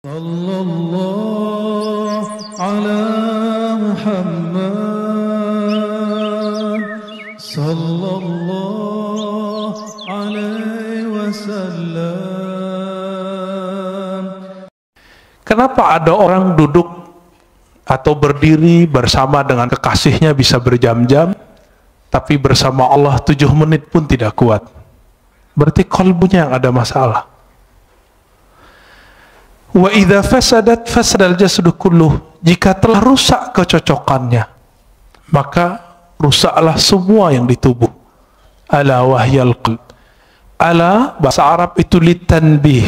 Sallallahu ala Muhammad Sallallahu alaihi wasallam. Kenapa ada orang duduk atau berdiri bersama dengan kekasihnya bisa berjam-jam, tapi bersama Allah 7 menit pun tidak kuat? Berarti qalbunya yang ada masalah. Wa idza fasadat fasadal jasadu kulluh. Jika telah rusak kecocokannya, maka rusaklah semua yang di tubuh. Ala wahyal qalb. Ala bahasa Arab itu litanbih.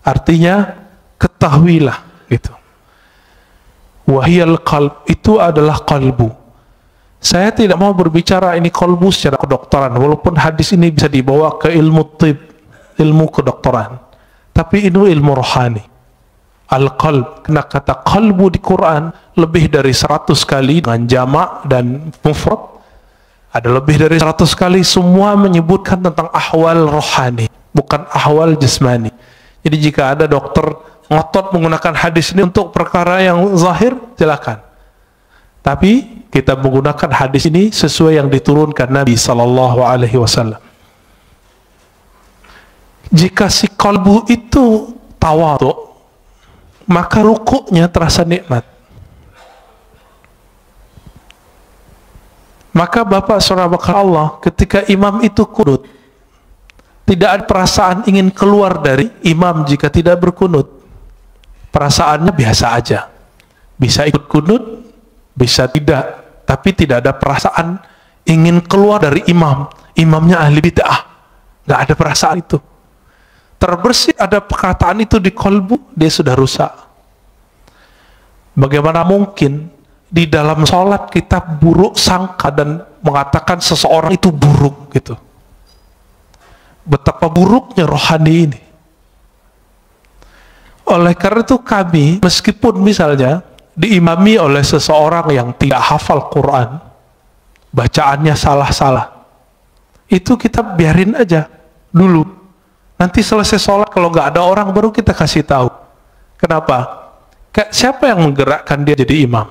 Artinya ketahuilah gitu. Wahyal qalb itu adalah qalbu. Saya tidak mau berbicara ini qalbu secara kedokteran, walaupun hadis ini bisa dibawa ke ilmu tib, ilmu kedokteran. Tapi ini ilmu rohani. Al-qalb, kena kata qalbu di Quran lebih dari 100 kali dengan jamak dan mufrad. Ada lebih dari 100 kali, semua menyebutkan tentang ahwal rohani, bukan ahwal jasmani. Jadi jika ada dokter ngotot menggunakan hadis ini untuk perkara yang zahir, silakan. Tapi kita menggunakan hadis ini sesuai yang diturunkan Nabi Sallallahu Alaihi Wasallam. Jika si kalbu itu tawadhu, maka rukuknya terasa nikmat. Maka Bapak Saudara Allah, ketika imam itu kunut, tidak ada perasaan ingin keluar dari imam jika tidak berkunut. Perasaannya biasa aja. Bisa ikut kunut, bisa tidak. Tapi tidak ada perasaan ingin keluar dari imam. Imamnya ahli bid'ah. Nggak ada perasaan itu. Terbersih ada perkataan itu di kolbu, dia sudah rusak. Bagaimana mungkin di dalam sholat kita buruk sangka dan mengatakan seseorang itu buruk gitu. Betapa buruknya rohani ini. Oleh karena itu kami, meskipun misalnya diimami oleh seseorang yang tidak hafal Quran, bacaannya salah-salah, itu kita biarin aja dulu. Nanti selesai sholat, kalau nggak ada orang, baru kita kasih tahu. Kenapa? Siapa yang menggerakkan dia jadi imam?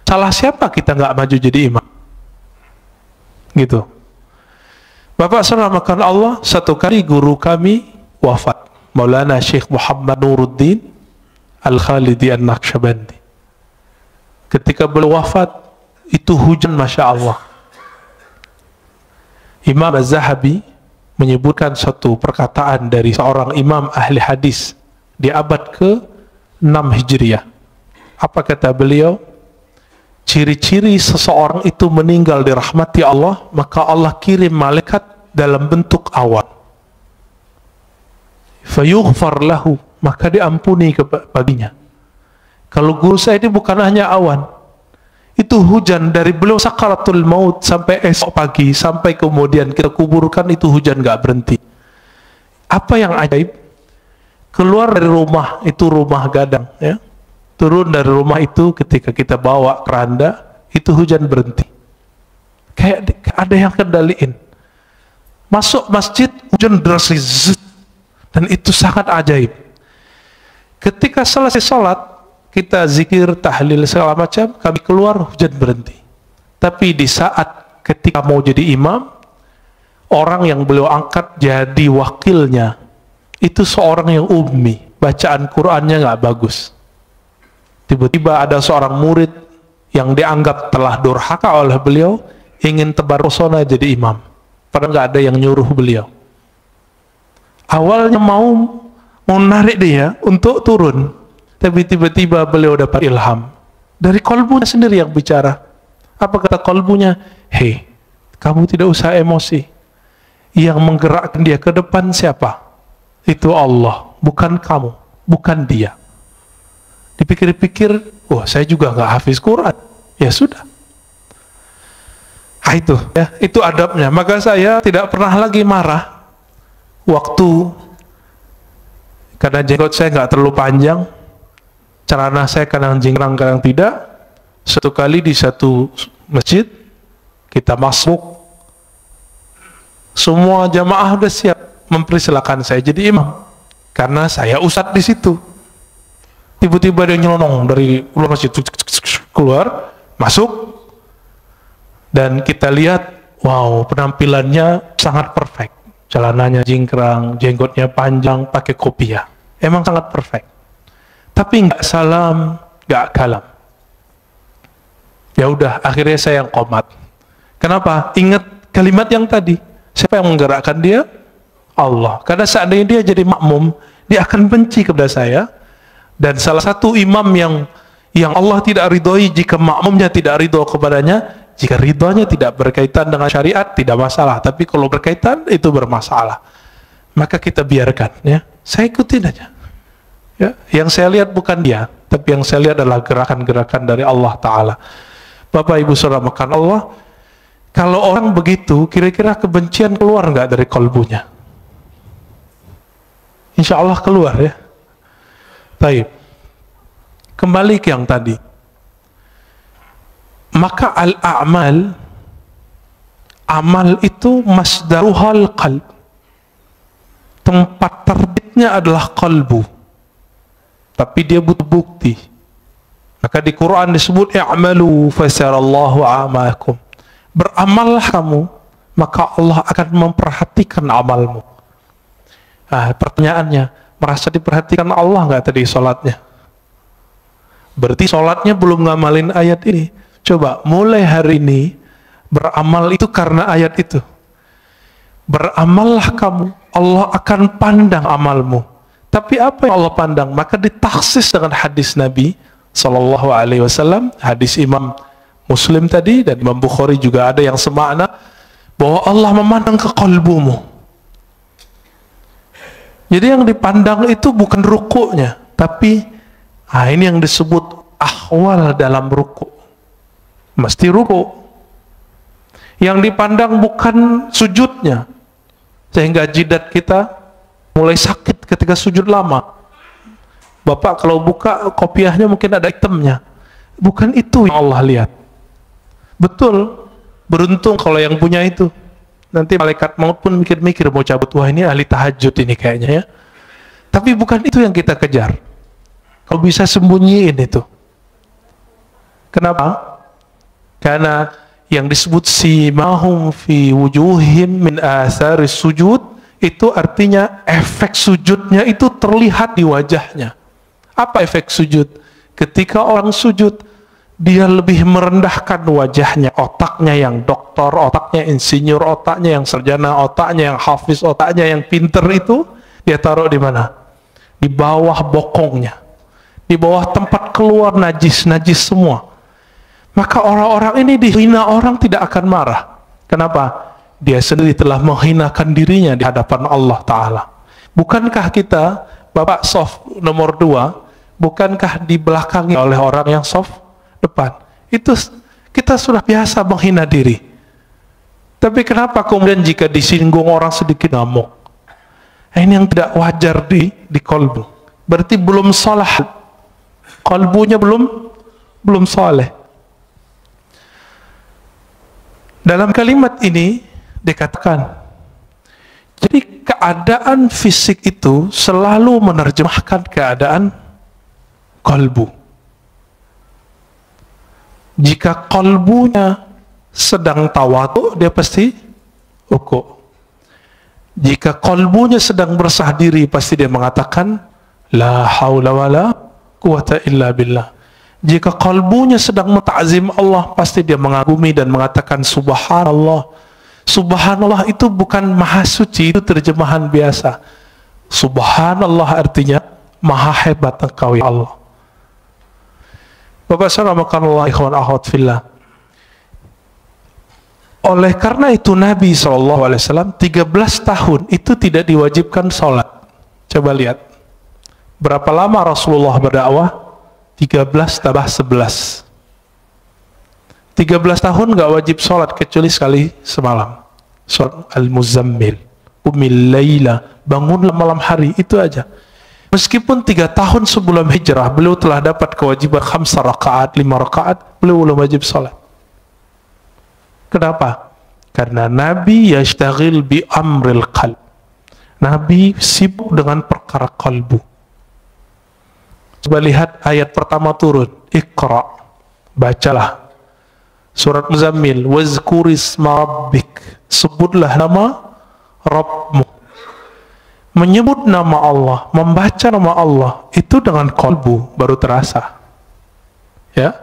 Salah siapa kita nggak maju jadi imam? Gitu. Bapak saudara makan Allah, satu kali guru kami wafat, Maulana Syekh Muhammad Nuruddin Al-Khalidi An-Naqsyabandi. Ketika beliau wafat, itu hujan Masya Allah. Imam Az-Zahabi menyebutkan suatu perkataan dari seorang imam ahli hadis di abad ke-6 Hijriah. Apa kata beliau? Ciri-ciri seseorang itu meninggal dirahmati Allah, maka Allah kirim malaikat dalam bentuk awan. Fayughfar lahu, maka diampuni baginya. Kalau guru saya ini bukan hanya awan, itu hujan dari beliau sakaratul maut sampai esok pagi, sampai kemudian kita kuburkan, itu hujan gak berhenti. Apa yang ajaib? Keluar dari rumah, itu rumah gadang ya. Turun dari rumah itu ketika kita bawa keranda, itu hujan berhenti. Kayak ada yang kendaliin. Masuk masjid, hujan deras, dan itu sangat ajaib. Ketika selesai sholat, kita zikir, tahlil, segala macam, kami keluar, hujan berhenti. Tapi di saat ketika mau jadi imam, orang yang beliau angkat jadi wakilnya, itu seorang yang ummi, bacaan Qur'annya nggak bagus. Tiba-tiba ada seorang murid yang dianggap telah durhaka oleh beliau, ingin tebar pesona jadi imam. Padahal nggak ada yang nyuruh beliau. Awalnya mau narik dia untuk turun, tapi tiba-tiba beliau dapat ilham dari kolbunya sendiri yang bicara. Apa kata kolbunya? Hei, kamu tidak usah emosi. Yang menggerakkan dia ke depan siapa? Itu Allah, bukan kamu, bukan dia. Dipikir-pikir, oh saya juga nggak hafiz Quran. Ya sudah. Nah, itu ya, itu adabnya. Maka saya tidak pernah lagi marah waktu karena jenggot saya nggak terlalu panjang. Celana saya kadang jingkrang, kadang tidak. Satu kali di satu masjid, kita masuk, semua jamaah sudah siap mempersilakan saya jadi imam, karena saya ustadz di situ. tiba-tiba dia nyelonong dari luar masjid, keluar, masuk, dan kita lihat, wow, penampilannya sangat perfect. Celananya jingkrang, jenggotnya panjang, pakai kopiah. Emang sangat perfect. Tapi nggak salam, nggak kalam. Ya udah, akhirnya saya yang komat. Kenapa? Ingat kalimat yang tadi. Siapa yang menggerakkan dia? Allah. Karena seandainya dia jadi makmum, dia akan benci kepada saya. Dan salah satu imam yang Allah tidak ridhoi jika makmumnya tidak ridho kepadanya, jika ridhonya tidak berkaitan dengan syariat, tidak masalah. Tapi kalau berkaitan, itu bermasalah. Maka kita biarkan. Ya. Saya ikutin aja. Ya. Yang saya lihat bukan dia, tapi yang saya lihat adalah gerakan-gerakan dari Allah Ta'ala. Bapak Ibu Saudara makan Allah, kalau orang begitu, kira-kira kebencian keluar nggak dari kalbunya? Insya Allah keluar ya. Baik. Kembali ke yang tadi. Maka al-a'mal, amal itu masdaruhal qalb. Tempat terbitnya adalah kalbu. Tapi dia butuh bukti. Maka di Quran disebut i'malu fasarallahu a'makum. Beramallah kamu, maka Allah akan memperhatikan amalmu. Nah, pertanyaannya, merasa diperhatikan Allah nggak tadi sholatnya? Berarti sholatnya belum ngamalin ayat ini. Coba, mulai hari ini, beramal itu karena ayat itu. Beramallah kamu, Allah akan pandang amalmu. Tapi apa yang Allah pandang? Maka ditaksis dengan hadis Nabi Sallallahu Alaihi Wasallam, hadis Imam Muslim tadi, dan Imam Bukhari juga ada yang semakna, bahwa Allah memandang ke kalbumu. Jadi yang dipandang itu bukan rukuknya, tapi ini yang disebut ahwal dalam rukuk. Mesti rukuk. Yang dipandang bukan sujudnya, sehingga jidat kita mulai sakit ketika sujud lama. Bapak kalau buka kopiahnya mungkin ada hitamnya. Bukan itu yang Allah lihat. Betul, beruntung kalau yang punya itu. Nanti malaikat maut pun mikir-mikir mau cabut, wah ini ahli tahajud ini kayaknya ya. Tapi bukan itu yang kita kejar. Kau bisa sembunyiin itu. Kenapa? Karena yang disebut simahum fi wujuhim min atharis sujud, itu artinya efek sujudnya itu terlihat di wajahnya. Apa efek sujud? Ketika orang sujud, dia lebih merendahkan wajahnya, otaknya yang doktor, otaknya insinyur, otaknya yang sarjana, otaknya yang hafiz, otaknya yang pinter itu, dia taruh di mana? Di bawah bokongnya, di bawah tempat keluar najis-najis semua. Maka orang-orang ini dihina orang tidak akan marah. Kenapa? Dia sendiri telah menghinakan dirinya di hadapan Allah Ta'ala. Bukankah kita, Bapak soft nomor 2, bukankah dibelakangi oleh orang yang soft depan? Itu kita sudah biasa menghina diri. Tapi kenapa kemudian jika disinggung orang sedikit ngamuk? Ini yang tidak wajar di kalbu. Berarti belum salah. Kalbunya belum saleh. Dalam kalimat ini dikatakan, jadi keadaan fisik itu selalu menerjemahkan keadaan kalbu. Jika kalbunya sedang tawadu, dia pasti uku. Jika kalbunya sedang bersah diri, pasti dia mengatakan la haula wala quwata illa billah. Jika kalbunya sedang menta'zim Allah, pasti dia mengagumi dan mengatakan subhanallah. Subhanallah itu bukan maha suci, itu terjemahan biasa. Subhanallah artinya maha hebat engkau ya Allah. Bapak saudara, ikhwan akhwat fillah. Oleh karena itu Nabi SAW 13 tahun itu tidak diwajibkan sholat. Coba lihat, berapa lama Rasulullah berdakwah? 13 tambah 11. 13 tahun gak wajib sholat kecuali sekali semalam. Surat Al-Muzammil, Umil Layla, bangunlah malam hari, itu aja. Meskipun 3 tahun sebelum hijrah beliau telah dapat kewajiban 5 rakaat, 5 rakaat, beliau belum wajib sholat. Kenapa? Karena Nabi yashtagil bi amril qalb. Nabi sibuk dengan perkara kalbu. Coba lihat ayat pertama turun, Iqra, bacalah. Surat Muzammil, wazkurisma rabbik, sebutlah nama Rabbmu. Menyebut nama Allah, membaca nama Allah, itu dengan kolbu baru terasa. Ya,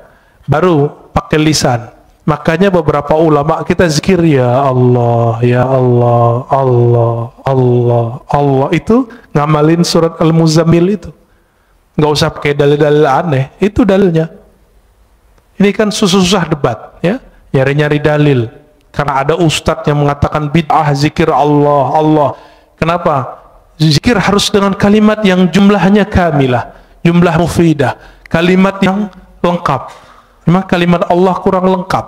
baru pakai lisan. Makanya beberapa ulama kita zikir ya Allah, ya Allah, Allah, Allah, Allah, itu ngamalin surat Al-Muzammil itu. Nggak usah pakai dalil-dalil aneh, itu dalilnya. Ini kan susah-susah debat, ya, nyari-nyari dalil. Karena ada ustadz yang mengatakan bid'ah zikir Allah, Allah. Kenapa? Zikir harus dengan kalimat yang jumlahnya kamilah, jumlah mufidah, kalimat yang lengkap. Memang kalimat Allah kurang lengkap.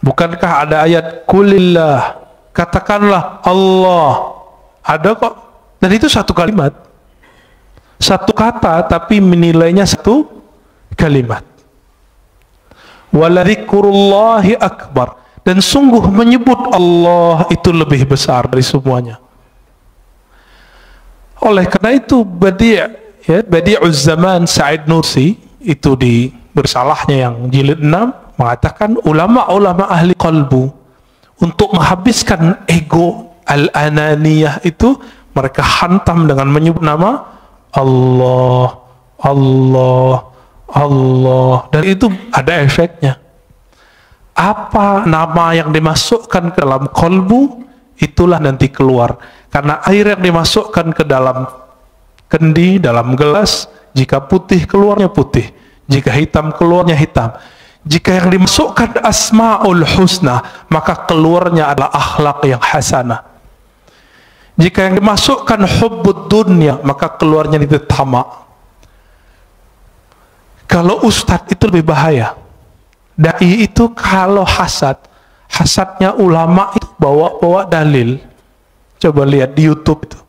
Bukankah ada ayat kulillah, katakanlah Allah, ada kok. Dan itu satu kalimat, satu kata, tapi menilainya satu kalimat. Waladzikurullahi akbar, dan sungguh menyebut Allah itu lebih besar dari semuanya. Oleh karena itu Badi'uz Zaman Sa'id Nursi itu di bersalahnya yang jilid 6 mengatakan ulama-ulama ahli qalbu untuk menghabiskan ego al-ananiyah itu mereka hantam dengan menyebut nama Allah, Allah, Allah, dan itu ada efeknya. Apa nama yang dimasukkan ke dalam kolbu, itulah nanti keluar. Karena air yang dimasukkan ke dalam kendi, dalam gelas, jika putih keluarnya putih, jika hitam keluarnya hitam. Jika yang dimasukkan asma'ul husna, maka keluarnya adalah akhlak yang hasanah. Jika yang dimasukkan hubbud dunya, maka keluarnya itu tamak. Kalau ustadz itu lebih bahaya. Dai itu kalau hasadnya ulama itu bawa dalil. Coba lihat di YouTube itu.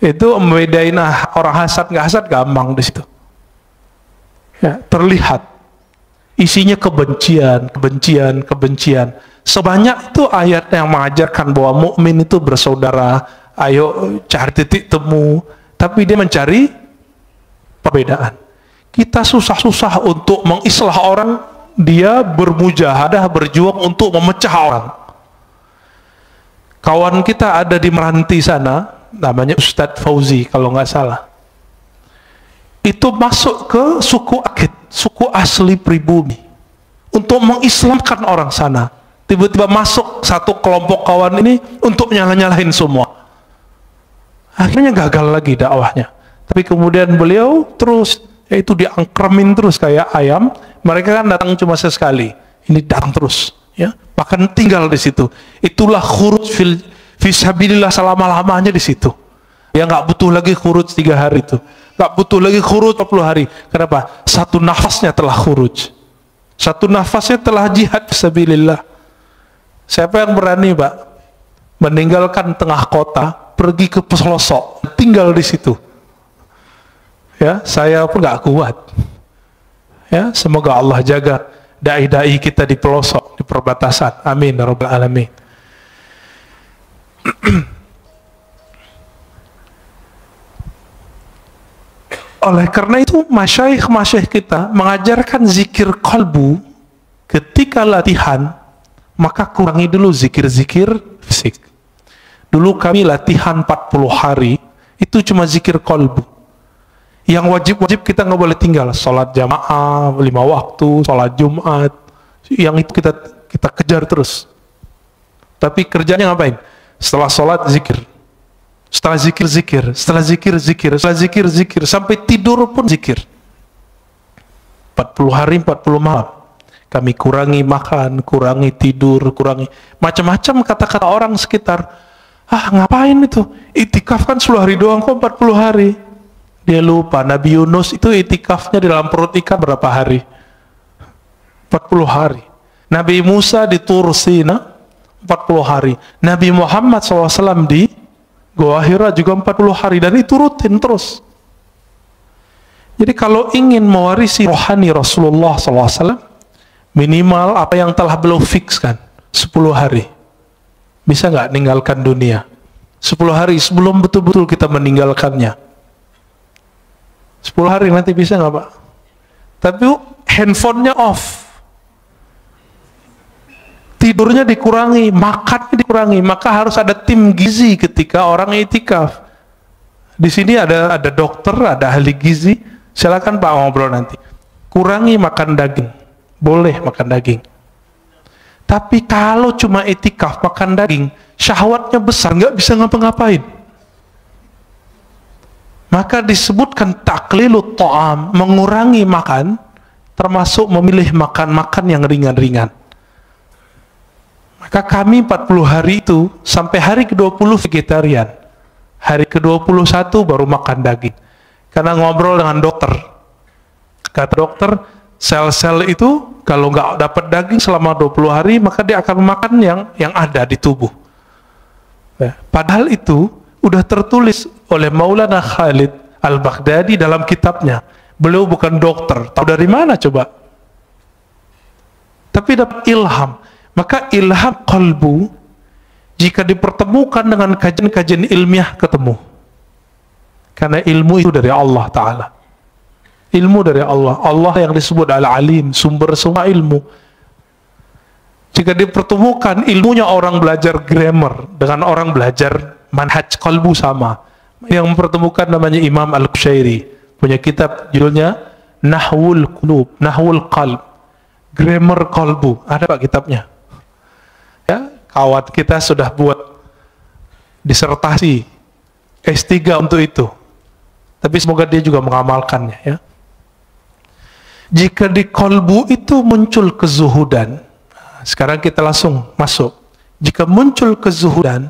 Itu membedain orang hasad nggak hasad gampang di situ. Ya, terlihat isinya kebencian, kebencian, kebencian. Sebanyak itu ayat yang mengajarkan bahwa mukmin itu bersaudara, ayo cari titik temu, tapi dia mencari perbedaan. Kita susah-susah untuk mengislah orang, dia bermujahadah, berjuang untuk memecah orang. Kawan kita ada di Meranti sana, namanya Ustadz Fauzi kalau nggak salah. Itu masuk ke suku Akit, suku asli pribumi, untuk mengislamkan orang sana. Tiba-tiba masuk satu kelompok kawan ini untuk nyalah-nyalahin semua. Akhirnya gagal lagi dakwahnya. Tapi kemudian beliau terus, yaitu diangkremin terus kayak ayam. Mereka kan datang cuma sesekali, ini datang terus, ya. Bahkan tinggal di situ. Itulah khuruj fisabilillah selama-lamanya di situ. Ya nggak butuh lagi khuruj 3 hari itu. Nggak butuh lagi khuruj 40 hari. Kenapa? Satu nafasnya telah khuruj. Satu nafasnya telah jihad fisabilillah. Siapa yang berani, Pak, meninggalkan tengah kota, pergi ke pelosok, tinggal di situ? Ya, saya pun nggak kuat. Ya, semoga Allah jaga dai-dai kita di pelosok, di perbatasan. Amin ya rabbal alamin. Oleh karena itu masyayikh kita mengajarkan zikir qalbu. Ketika latihan, maka kurangi dulu zikir-zikir fisik. Dulu kami latihan 40 hari, itu cuma zikir qalbu. Yang wajib-wajib kita nggak boleh tinggal. Sholat jamaah 5 waktu, sholat Jumat, yang itu kita kejar terus. Tapi kerjanya ngapain? Setelah sholat zikir, setelah zikir zikir, setelah zikir zikir, setelah zikir zikir, sampai tidur pun zikir. 40 hari 40 malam. Kami kurangi makan, kurangi tidur, kurangi macam-macam kata-kata orang sekitar. Ngapain itu? Itikaf kan 10 hari doang kok 40 hari. Dia lupa Nabi Yunus itu itikafnya di dalam perut ikan berapa hari? 40 hari. Nabi Musa di Tur Sina 40 hari. Nabi Muhammad SAW di Gua Hira juga 40 hari, dan itu rutin terus. Jadi kalau ingin mewarisi rohani Rasulullah SAW, minimal apa yang telah beliau fikskan 10 hari. Bisa nggak ninggalkan dunia 10 hari sebelum betul-betul kita meninggalkannya? 10 hari nanti bisa nggak Pak? Tapi handphonenya off, tidurnya dikurangi, makannya dikurangi. Maka harus ada tim gizi ketika orang itikaf. Di sini ada dokter, ada ahli gizi. Silakan Pak ngobrol nanti. Kurangi makan daging, boleh makan daging. Tapi kalau cuma itikaf makan daging, syahwatnya besar, nggak bisa ngapa-ngapain. Maka disebutkan taklilut ta'am, mengurangi makan, termasuk memilih makan-makan yang ringan-ringan. Maka kami 40 hari itu, sampai hari ke-20 vegetarian. Hari ke-21 baru makan daging. Karena ngobrol dengan dokter. Kata dokter, sel-sel itu kalau nggak dapat daging selama 20 hari, maka dia akan makan yang ada di tubuh. Padahal itu udah tertulis oleh Maulana Khalid Al-Baghdadi dalam kitabnya. Beliau bukan dokter, tahu dari mana coba? Tapi dapat ilham. Maka ilham qalbu jika dipertemukan dengan kajian-kajian ilmiah ketemu. Karena ilmu itu dari Allah Ta'ala. Ilmu dari Allah. Allah yang disebut Al-Alim, sumber semua ilmu. Jika dipertemukan ilmunya orang belajar grammar dengan orang belajar manhaj qalbu sama. Yang mempertemukan namanya Imam Al-Qushairi, punya kitab judulnya Nahwul Qulub, Nahwul Qalb, grammar qalbu. Ada Pak kitabnya. Ya, kawan kita sudah buat disertasi S3 untuk itu. Tapi semoga dia juga mengamalkannya ya. Jika di qalbu itu muncul kezuhudan, sekarang kita langsung masuk. Jika muncul kezuhudan,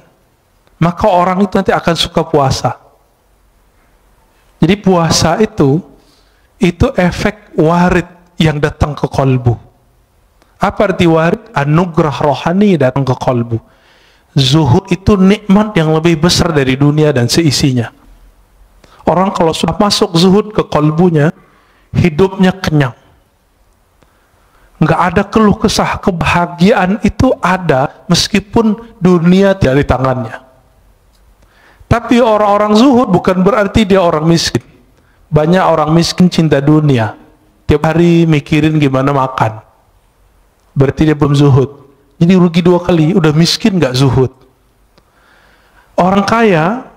maka orang itu nanti akan suka puasa. Jadi puasa itu efek warid yang datang ke qalbu. Apa arti warid? Anugerah rohani datang ke qalbu. Zuhud itu nikmat yang lebih besar dari dunia dan seisinya. Orang kalau sudah masuk zuhud ke qalbunya, hidupnya kenyang. Nggak ada keluh kesah, kebahagiaan itu ada meskipun dunia tidak di tangannya. Tapi orang-orang zuhud bukan berarti dia orang miskin. Banyak orang miskin cinta dunia, tiap hari mikirin gimana makan, berarti dia belum zuhud. Jadi rugi 2 kali, udah miskin nggak zuhud. Orang kaya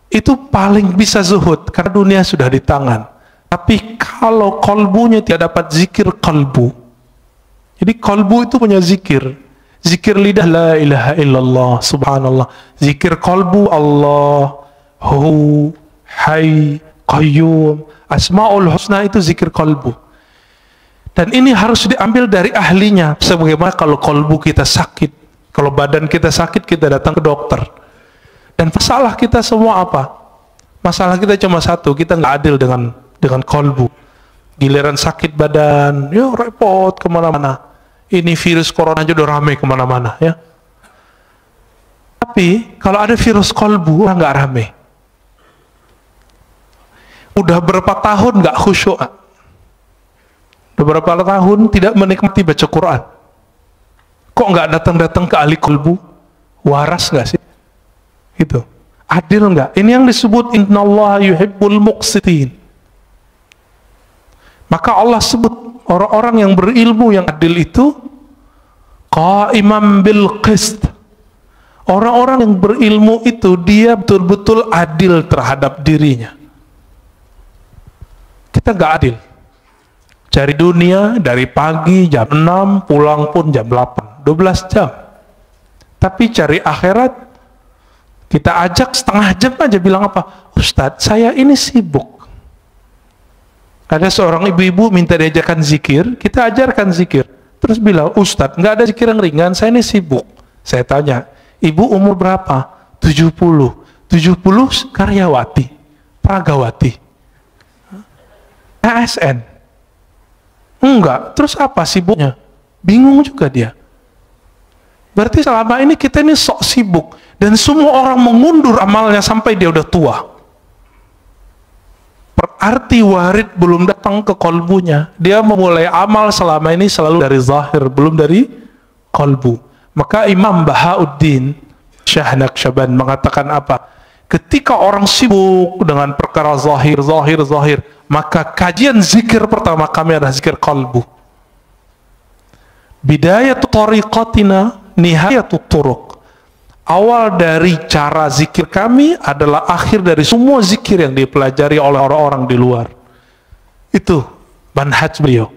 itu paling bisa zuhud karena dunia sudah di tangan. Tapi kalau kolbunya tidak dapat zikir kalbu, jadi kalbu itu punya zikir. Zikir lidah la ilaha illallah, subhanallah. Zikir kalbu Allah, hu, hay, qayyum. Asmaul husna itu zikir kalbu. Dan ini harus diambil dari ahlinya. Sebagaimana kalau kalbu kita sakit, kalau badan kita sakit, kita datang ke dokter. Dan masalah kita semua apa? Masalah kita cuma satu, kita nggak adil dengan kalbu. Giliran sakit badan, ya repot kemana-mana. Ini virus corona aja udah rame kemana-mana ya. Tapi kalau ada virus kalbu, nggak rame. Udah berapa tahun nggak khusyuk, udah berapa tahun tidak menikmati baca Quran. Kok nggak datang-datang ke ahli kalbu? Waras nggak sih? Gitu. Adil nggak? Ini yang disebut innallaha yuhibbul muqsitin. Maka Allah sebut orang-orang yang berilmu yang adil itu qaimam bil qist. Orang-orang yang berilmu itu dia betul-betul adil terhadap dirinya. Kita nggak adil. Cari dunia dari pagi jam 6, pulang pun jam 8, 12 jam. Tapi cari akhirat, kita ajak setengah jam aja, bilang apa? Ustadz, saya ini sibuk. Ada seorang ibu-ibu minta diajarkan zikir, kita ajarkan zikir. Terus bilang, Ustadz, nggak ada zikir yang ringan, saya ini sibuk. Saya tanya, ibu umur berapa? 70. 70 karyawati, pragawati. ASN. Enggak, terus apa sibuknya? Bingung juga dia. Berarti selama ini kita ini sok sibuk. Dan semua orang mengundur amalnya sampai dia udah tua. Berarti warid belum datang ke kolbunya. Dia memulai amal selama ini selalu dari zahir, belum dari kolbu. Maka Imam Bahauddin Syah Naqsyaband mengatakan apa? Ketika orang sibuk dengan perkara zahir, Maka kajian zikir pertama kami adalah zikir qalbu. Bidayatu tariqatina nihayatu turuq. Awal dari cara zikir kami adalah akhir dari semua zikir yang dipelajari oleh orang-orang di luar. Itu manhaj beliau.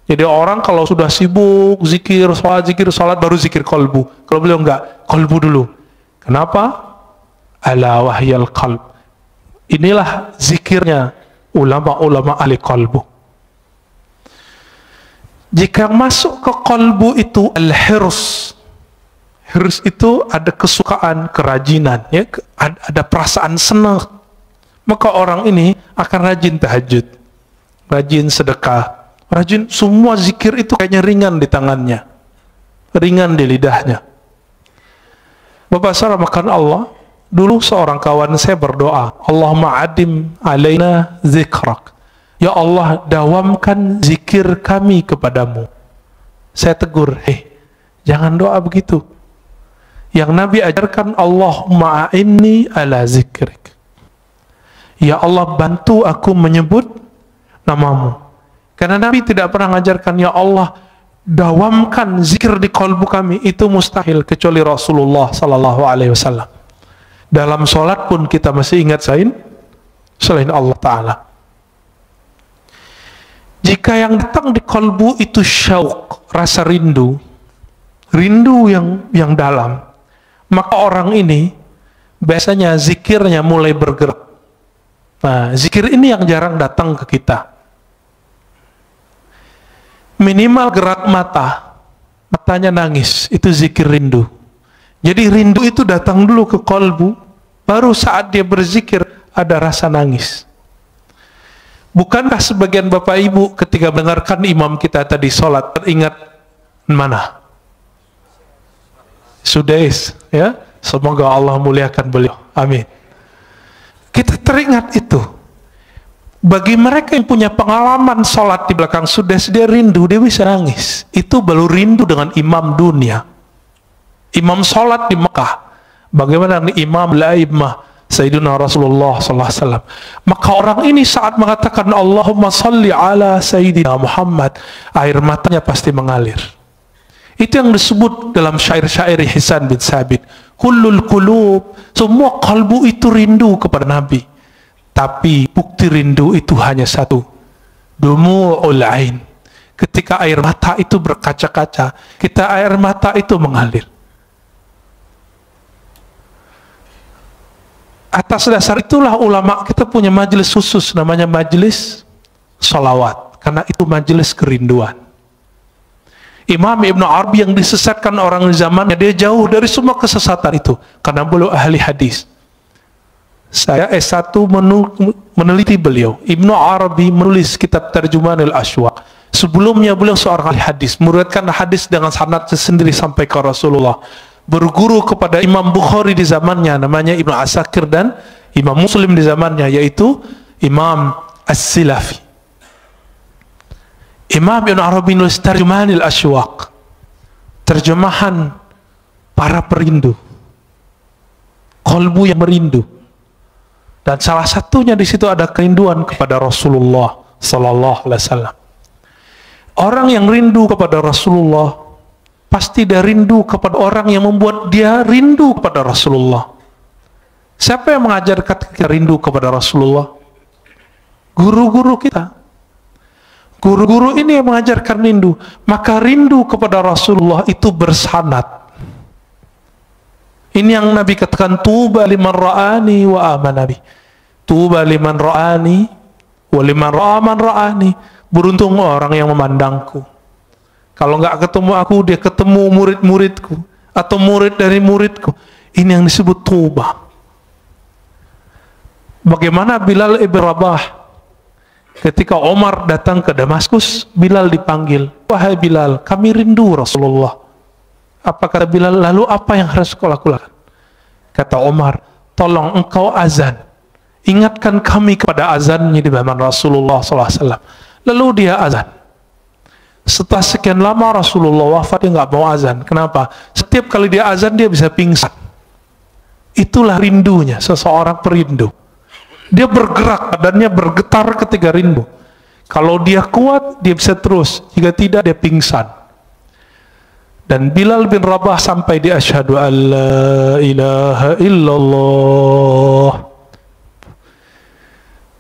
Jadi orang kalau sudah sibuk zikir salat baru zikir qalbu. Kalau beliau enggak, qalbu dulu. Kenapa? Ala wahyal qalb. Inilah zikirnya ulama-ulama ahli qalbu. Jika masuk ke qalbu itu al-hirs. Hirs itu ada kesukaan, kerajinan, ya, ada perasaan senang. Maka orang ini akan rajin tahajud, rajin sedekah, rajin semua zikir itu kayaknya ringan di tangannya, ringan di lidahnya. Bapak saudara makan Allah, dulu seorang kawan saya berdoa, Allahumma adim alaina zikrak. Ya Allah, dawamkan zikir kami kepadamu. Saya tegur, jangan doa begitu. Yang Nabi ajarkan, Allahumma a'inni ala zikrik. Ya Allah, bantu aku menyebut namamu. Karena Nabi tidak pernah mengajarkan, ya Allah, dawamkan zikir di qalbu kami. Itu mustahil, kecuali Rasulullah sallallahu alaihi wasallam. Dalam sholat pun kita masih ingat selain Allah Ta'ala. Jika yang datang di qalbu itu syauq, rasa rindu yang dalam, maka orang ini biasanya zikirnya mulai bergerak. Nah, zikir ini yang jarang datang ke kita. Minimal gerak matanya nangis, itu zikir rindu. Jadi rindu itu datang dulu ke qalbu, baru saat dia berzikir ada rasa nangis. Bukankah sebagian bapak ibu ketika mendengarkan imam kita tadi sholat teringat mana? Sudais, ya, semoga Allah muliakan beliau, amin. Kita teringat itu. Bagi mereka yang punya pengalaman sholat di belakang Sudais, dia rindu, dia bisa nangis. Itu baru rindu dengan imam dunia. Imam sholat di Mekah, bagaimana dengan imam la'imah Sayyidina Rasulullah SAW. Maka orang ini saat mengatakan Allahumma salli ala Sayyidina Muhammad, air matanya pasti mengalir. Itu yang disebut dalam syair-syair Hisan bin Sabit, kullul qulub, semua kalbu itu rindu kepada Nabi. Tapi bukti rindu itu hanya satu, dumu'ul ain. Ketika air mata itu berkaca-kaca, air mata itu mengalir. Atas dasar itulah ulama kita punya majelis khusus namanya majelis salawat, karena itu majelis kerinduan. Imam Ibn Arabi yang disesatkan orang zamannya, dia jauh dari semua kesesatan itu karena beliau ahli hadis. Saya S1 meneliti beliau. Ibn Arabi menulis kitab Tarjumanul Ashwaq. Sebelumnya beliau seorang ahli hadis, meriwayatkan hadis dengan sanad sendiri sampai ke Rasulullah. Berguru kepada Imam Bukhari di zamannya namanya Ibnu Asakir, dan Imam Muslim di zamannya yaitu Imam As-Silafi. Imam Ibn Arabi nulis Tarjumanul Ashwaq, terjemahan para perindu, kalbu yang merindu, dan salah satunya di situ ada kerinduan kepada Rasulullah Sallallahu Alaihi Wasallam. Orang yang rindu kepada Rasulullah pasti dia rindu kepada orang yang membuat dia rindu kepada Rasulullah. Siapa yang mengajarkan kita rindu kepada Rasulullah? Guru-guru kita. Guru-guru ini yang mengajarkan rindu. Maka rindu kepada Rasulullah itu bersanad. Ini yang Nabi katakan, tuba liman ra'ani wa amanabi. Tuba liman ra'ani wa liman ra'aman ra'ani. Beruntung orang yang memandangku. Kalau nggak ketemu aku, dia ketemu murid-muridku atau murid dari muridku. Ini yang disebut tuba. Bagaimana Bilal ibn Rabah ketika Omar datang ke Damaskus, Bilal dipanggil, wahai Bilal, kami rindu Rasulullah. Apa kata Bilal? Lalu apa yang harus kau lakukan? Kata Omar, tolong engkau azan, ingatkan kami kepada azannya di zaman Rasulullah SAW. Lalu dia azan. Setelah sekian lama Rasulullah wafat, dia nggak mau azan. Kenapa? Setiap kali dia azan dia bisa pingsan. Itulah rindunya seseorang perindu. Dia bergerak, badannya bergetar ketika rindu. Kalau dia kuat, dia bisa terus. Jika tidak, dia pingsan. Dan Bilal bin Rabah sampai di asyhadu an la ilaha illallah,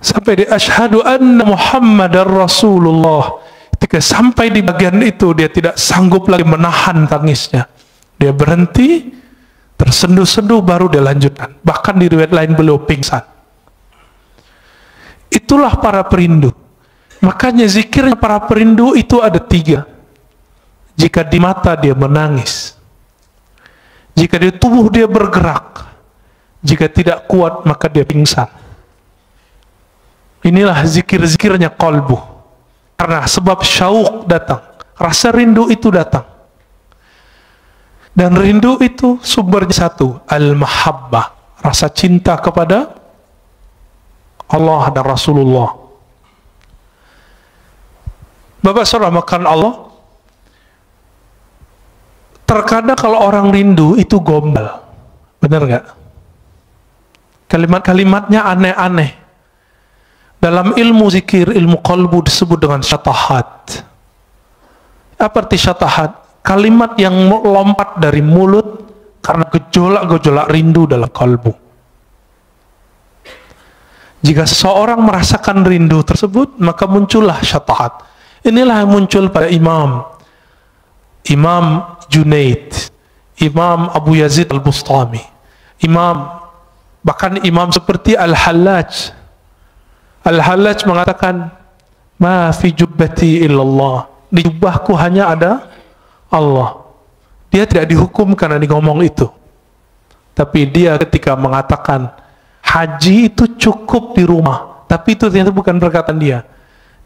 sampai di asyhadu anna Muhammadar Rasulullah. Ketika sampai di bagian itu, dia tidak sanggup lagi menahan tangisnya. Dia berhenti, tersenduh-senduh, baru dia lanjutkan. Bahkan di riwayat lain beliau pingsan. Itulah para perindu. Makanya zikirnya para perindu itu ada 3. Jika di mata dia menangis, jika di tubuh dia bergerak, jika tidak kuat maka dia pingsan. Inilah zikir-zikirnya qalbu. Karena sebab syauq datang, rasa rindu itu datang. Dan rindu itu sumbernya satu, al-mahabbah, rasa cinta kepada Allah dan Rasulullah. Bapak saudara makan Allah, terkadang kalau orang rindu itu gombal, benar nggak? Kalimat-kalimatnya aneh-aneh. Dalam ilmu zikir, ilmu qalbu disebut dengan syatahat. Apa arti syatahat? Kalimat yang lompat dari mulut karena gejolak-gejolak rindu dalam kalbu. Jika seseorang merasakan rindu tersebut, maka muncullah syatahat. Inilah yang muncul pada Imam Junaid, Imam Abu Yazid Al-Bustami, bahkan imam seperti Al-Hallaj. Al-Hallaj mengatakan, ma fi jubbati illallah, di jubahku hanya ada Allah. Dia tidak dihukum karena ngomong itu, tapi dia ketika mengatakan haji itu cukup di rumah, tapi itu ternyata bukan perkataan dia.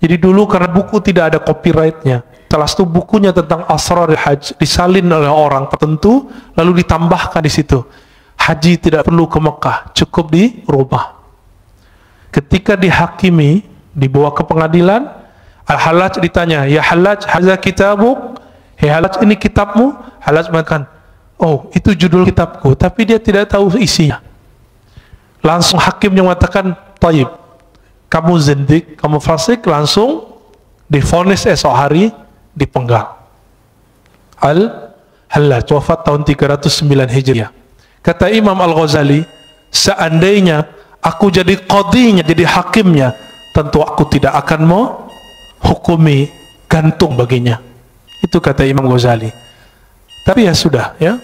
Jadi dulu karena buku tidak ada copyrightnya, setelah itu bukunya tentang asrar haji disalin oleh orang tertentu, lalu ditambahkan di situ, haji tidak perlu ke Mekah, cukup di rumah. Ketika dihakimi, dibawa ke pengadilan, Al-Hallaj ditanya, ya Hallaj, hadza kitabuk, hei Hallaj, ini kitabmu? Hallaj mengatakan, oh itu judul kitabku, tapi dia tidak tahu isinya. Langsung hakimnya mengatakan, taib, kamu zindik, kamu fasik, langsung divonis esok hari dipenggal. Al-Hallaj wafat tahun 309 Hijriah. Kata Imam Al-Ghazali, seandainya aku jadi qadhinya, jadi hakimnya, tentu aku tidak akan mau hukumi gantung baginya. Itu kata Imam Ghazali. Tapi ya sudah, ya,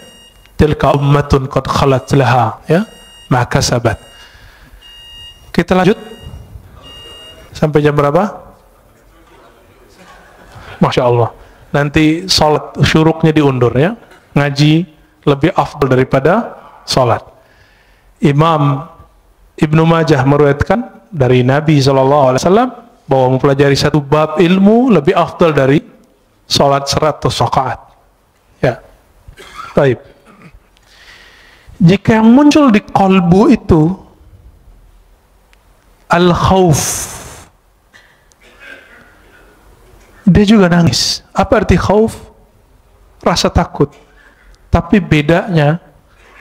tilka ummatun qad khalat laha, ya, ma kasabat. Kita lanjut sampai jam berapa? Masya Allah. Nanti sholat syuruknya diundur, ya. Ngaji lebih afdal daripada sholat. Imam Ibnu Majah meriwayatkan dari Nabi SAW bahwa mempelajari satu bab ilmu lebih afdal dari sholat 100 rakaat. Ya. Baik. Jika yang muncul di qalbu itu al-khauf, dia juga nangis. Apa arti khauf? Rasa takut. Tapi bedanya,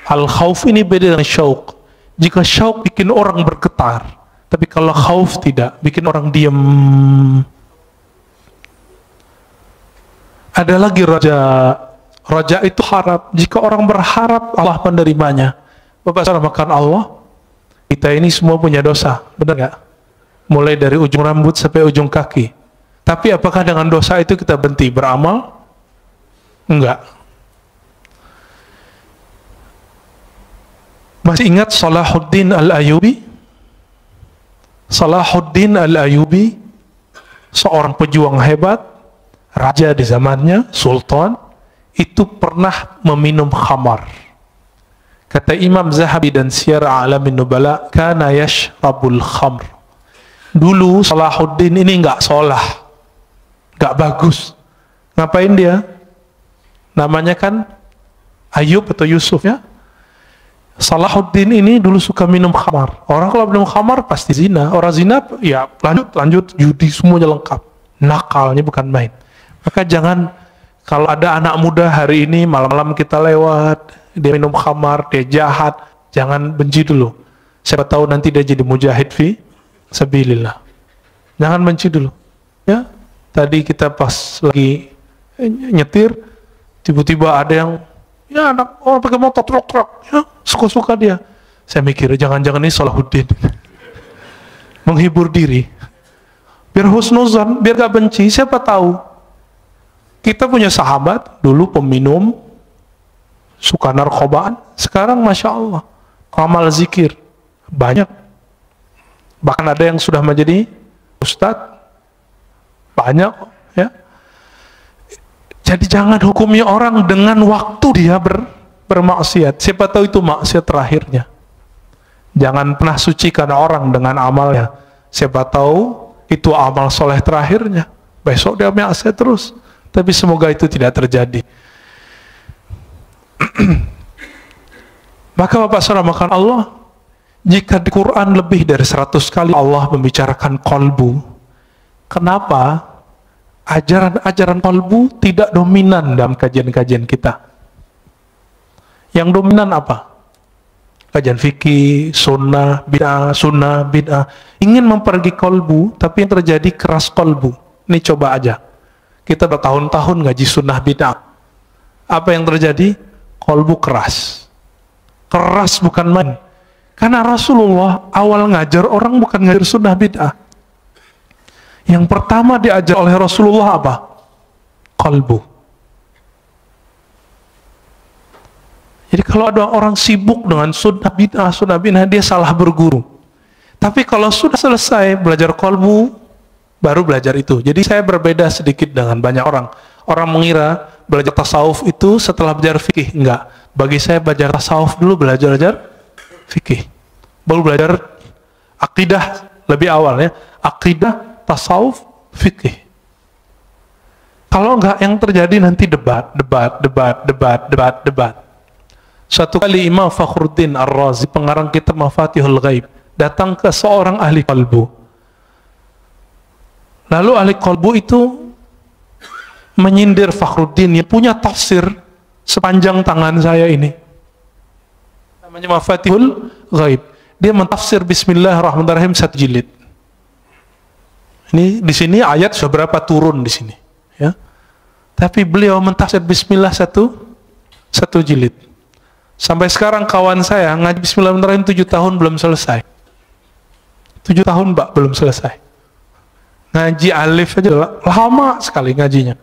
al-khauf ini beda dengan syauq. Jika syauq bikin orang bergetar, tapi kalau khauf tidak, bikin orang diam. Ada lagi raja. Raja itu harap. Jika orang berharap, Allah menerimanya. Bapak saudara makan Allah, kita ini semua punya dosa, benar nggak? Mulai dari ujung rambut sampai ujung kaki. Tapi apakah dengan dosa itu kita berhenti beramal? Enggak. Masih ingat Salahuddin Al-Ayyubi? Salahuddin Al-Ayyubi, seorang pejuang hebat, raja di zamannya, sultan, itu pernah meminum khamar. Kata Imam Zahabi dan Siyar A'lamin Nubala, kana yashrabul khamr. Dulu Salahuddin ini nggak solah, nggak bagus. Ngapain dia? Namanya kan Ayub atau Yusuf, ya. Salahuddin ini dulu suka minum khamar. Orang kalau minum khamar pasti zina. Orang zina ya lanjut judi, semuanya lengkap. Nakalnya bukan main. Maka jangan, kalau ada anak muda hari ini malam-malam kita lewat, dia minum khamar, dia jahat, jangan benci dulu. Siapa tahu nanti dia jadi mujahid fi sabilillah. Jangan benci dulu. Ya, tadi kita pas lagi nyetir, tiba-tiba ada yang, ya anak orang pakai motor truk-truk, ya suka-suka dia. Saya mikir, jangan-jangan ini Salahuddin. Menghibur diri. Biar husnuzan, biar gak benci, siapa tahu. Kita punya sahabat, dulu peminum, suka narkobaan, sekarang Masya Allah, amal zikir, banyak. Bahkan ada yang sudah menjadi ustadz, banyak, ya. Jadi jangan hukumi orang dengan waktu dia bermaksiat. Siapa tahu itu maksiat terakhirnya. Jangan pernah sucikan orang dengan amalnya. Siapa tahu itu amal soleh terakhirnya. Besok dia maksiat terus. Tapi semoga itu tidak terjadi. Maka Bapak Saudara makan Allah, jika di Quran lebih dari 100 kali Allah membicarakan kolbu, kenapa ajaran-ajaran kolbu tidak dominan dalam kajian-kajian kita? Yang dominan apa? Kajian fikih, sunnah, bid'ah, ingin mempergi kolbu, tapi yang terjadi keras kolbu. Ini coba aja. Kita bertahun-tahun ngaji sunnah bid'ah. Apa yang terjadi? Kolbu keras. Keras bukan main. Karena Rasulullah awal ngajar orang bukan ngajar sunnah bid'ah. Yang pertama diajar oleh Rasulullah apa? Kolbu. Jadi kalau ada orang sibuk dengan sunnah bid'ah, dia salah berguru. Tapi kalau sudah selesai belajar kolbu, baru belajar itu. Jadi saya berbeda sedikit dengan banyak orang. Orang mengira belajar tasawuf itu setelah belajar fikih. Enggak. Bagi saya belajar tasawuf dulu, belajar fikih. Baru belajar akidah lebih awal ya. Akidah, tasawuf, fikih. Kalau enggak, yang terjadi nanti debat. Suatu kali Imam Fakhruddin Ar-Razi, pengarang kitab Mafatihul Ghaib, datang ke seorang ahli qalbu. Lalu ahli qalbu itu menyindir Fakhruddin yang punya tafsir sepanjang tangan saya ini. Namanya Mafatihul Ghaib. Dia mentafsir Bismillahirrahmanirrahim 1 jilid. Ini di sini ayat sudah berapa turun di sini, ya. Tapi beliau mentafsir Bismillah 1 jilid. Sampai sekarang kawan saya ngaji Bismillahirrahmanirrahim 7 tahun belum selesai. 7 tahun Mbak belum selesai. Ngaji alif aja lama sekali ngajinya.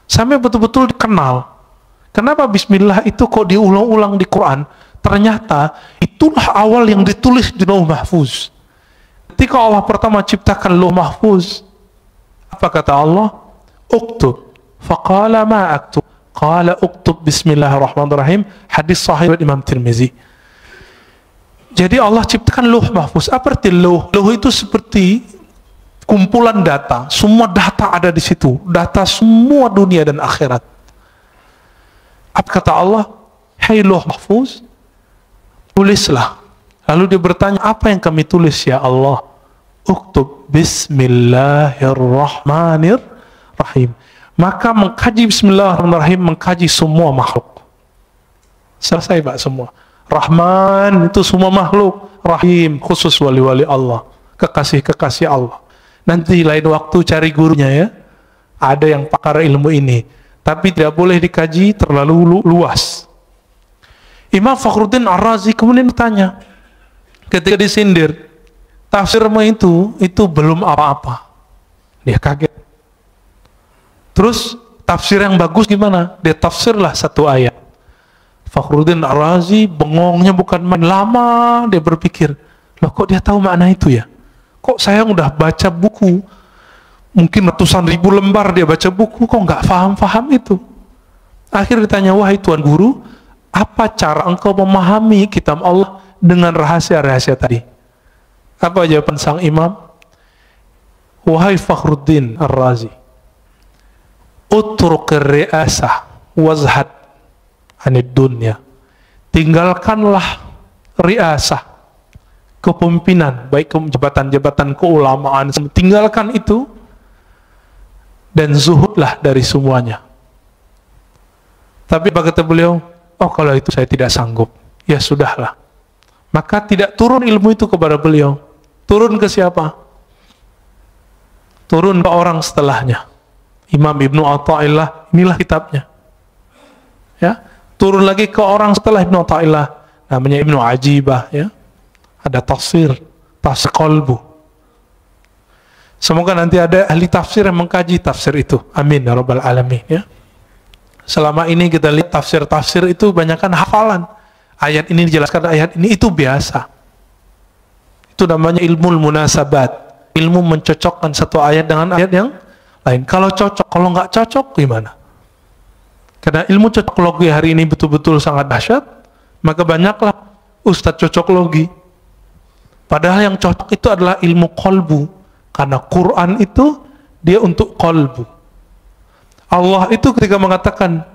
Sampai betul-betul dikenal. Kenapa Bismillah itu kok diulang-ulang di Quran? Ternyata itulah awal yang ditulis di Lauh Mahfuz. Ketika Allah pertama ciptakan Lauh Mahfuz, apa kata Allah? Uktub. Faqala ma aktub. Qala uktub Bismillahirrahmanirrahim. Hadis sahih Imam Tirmizi. Jadi Allah ciptakan Lauh Mahfuz. Apa arti lauh? Lauh itu seperti kumpulan data. Semua data ada di situ. Data semua dunia dan akhirat. Apa kata Allah? Hai Lauh Mahfuz, tulislah. Lalu dia bertanya, apa yang kami tulis ya Allah? Uktub Bismillahirrahmanirrahim. Maka mengkaji Bismillahirrahmanirrahim, mengkaji semua makhluk. Selesai Pak semua. Rahman itu semua makhluk. Rahim khusus wali-wali Allah, kekasih-kekasih Allah. Nanti lain waktu cari gurunya ya. Ada yang pakar ilmu ini. Tapi tidak boleh dikaji terlalu luas. Imam Fakhruddin Ar-Razi kemudian bertanya, ketika disindir, tafsirmu itu belum apa-apa. Dia kaget. Terus tafsir yang bagus gimana? Dia tafsirlah 1 ayat. Fakhruddin Ar-Razi bengongnya bukan main, lama dia berpikir, loh kok dia tahu makna itu ya? Kok saya udah baca buku, mungkin ratusan ribu lembar dia baca buku, kok nggak paham itu? Akhirnya ditanya, wahai Tuan Guru, apa cara engkau memahami kitab Allah dengan rahasia-rahasia tadi? Apa jawaban sang imam? Wahai Fakhruddin Ar-Razi, utruk ri'asah wazhad anid dunya. Tinggalkanlah ri'asah, kepemimpinan, baik jabatan-jabatan keulamaan, tinggalkan itu dan zuhudlah dari semuanya. Tapi apa kata beliau? Oh, kalau itu saya tidak sanggup. Ya sudahlah. Maka tidak turun ilmu itu kepada beliau. Turun ke siapa? Turun ke orang setelahnya. Imam Ibnu Athaillah, inilah kitabnya. Ya, turun lagi ke orang setelah Ibnu Athaillah, namanya Ibnu Ajibah, ya. Ada tafsir qalbu. Semoga nanti ada ahli tafsir yang mengkaji tafsir itu. Amin ya rabbal alamin, ya. Selama ini kita lihat tafsir itu banyakkan hafalan. Ayat ini dijelaskan, ayat ini, itu biasa. Itu namanya ilmu munasabat. Ilmu mencocokkan satu ayat dengan ayat yang lain. Kalau cocok, kalau nggak cocok gimana? Karena ilmu cocoklogi hari ini betul-betul sangat dahsyat, maka banyaklah ustadz cocoklogi. Padahal yang cocok itu adalah ilmu qalbu. Karena Quran itu dia untuk qalbu. Allah itu ketika mengatakan,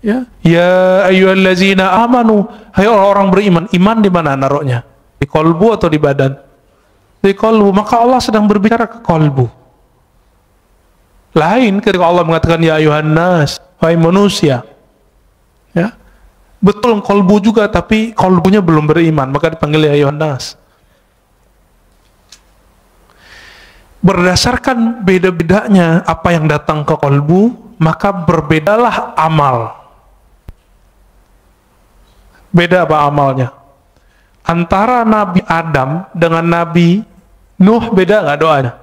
ya ayyuhallazina amanu, hai orang-orang beriman, iman di mana naruhnya? Di qalbu atau di badan? Di qalbu. Maka Allah sedang berbicara ke qalbu. Lain ketika Allah mengatakan ya ayuhan nas, wahai manusia. Ya. Betul qalbu juga, tapi qalbunya belum beriman, maka dipanggil ya ayuhan nas. Berdasarkan beda-bedanya apa yang datang ke qalbu, maka berbedalah amal. Beda apa amalnya? Antara Nabi Adam dengan Nabi Nuh beda nggak doanya?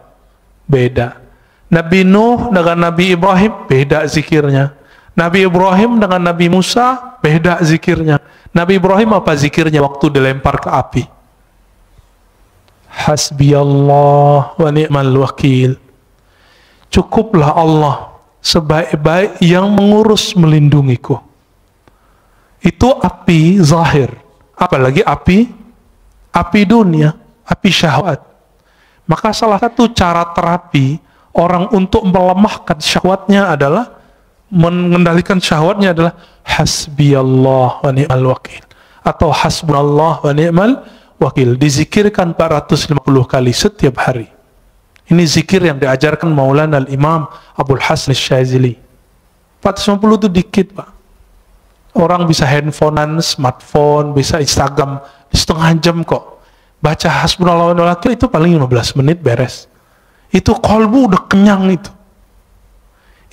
Beda. Nabi Nuh dengan Nabi Ibrahim beda zikirnya. Nabi Ibrahim dengan Nabi Musa beda zikirnya. Nabi Ibrahim apa zikirnya waktu dilempar ke api? Hasbiyallah wa ni'mal wakil. Cukuplah Allah sebaik-baik yang mengurus melindungiku. Itu api zahir. Apalagi api dunia, api syahwat. Maka salah satu cara terapi orang untuk melemahkan syahwatnya adalah, mengendalikan syahwatnya adalah hasbiyallah wa ni'mal wakil, atau hasbunallah wa ni'mal wakil. Dizikirkan 450 kali setiap hari. Ini zikir yang diajarkan Maulana al-Imam Abdul Hasan Syazili. 450 itu dikit, Pak. Orang bisa handphonean, smartphone, bisa Instagram di setengah jam kok. Baca hasbunallah wa ni'mal wakil itu paling 15 menit beres. Itu qalbu udah kenyang itu.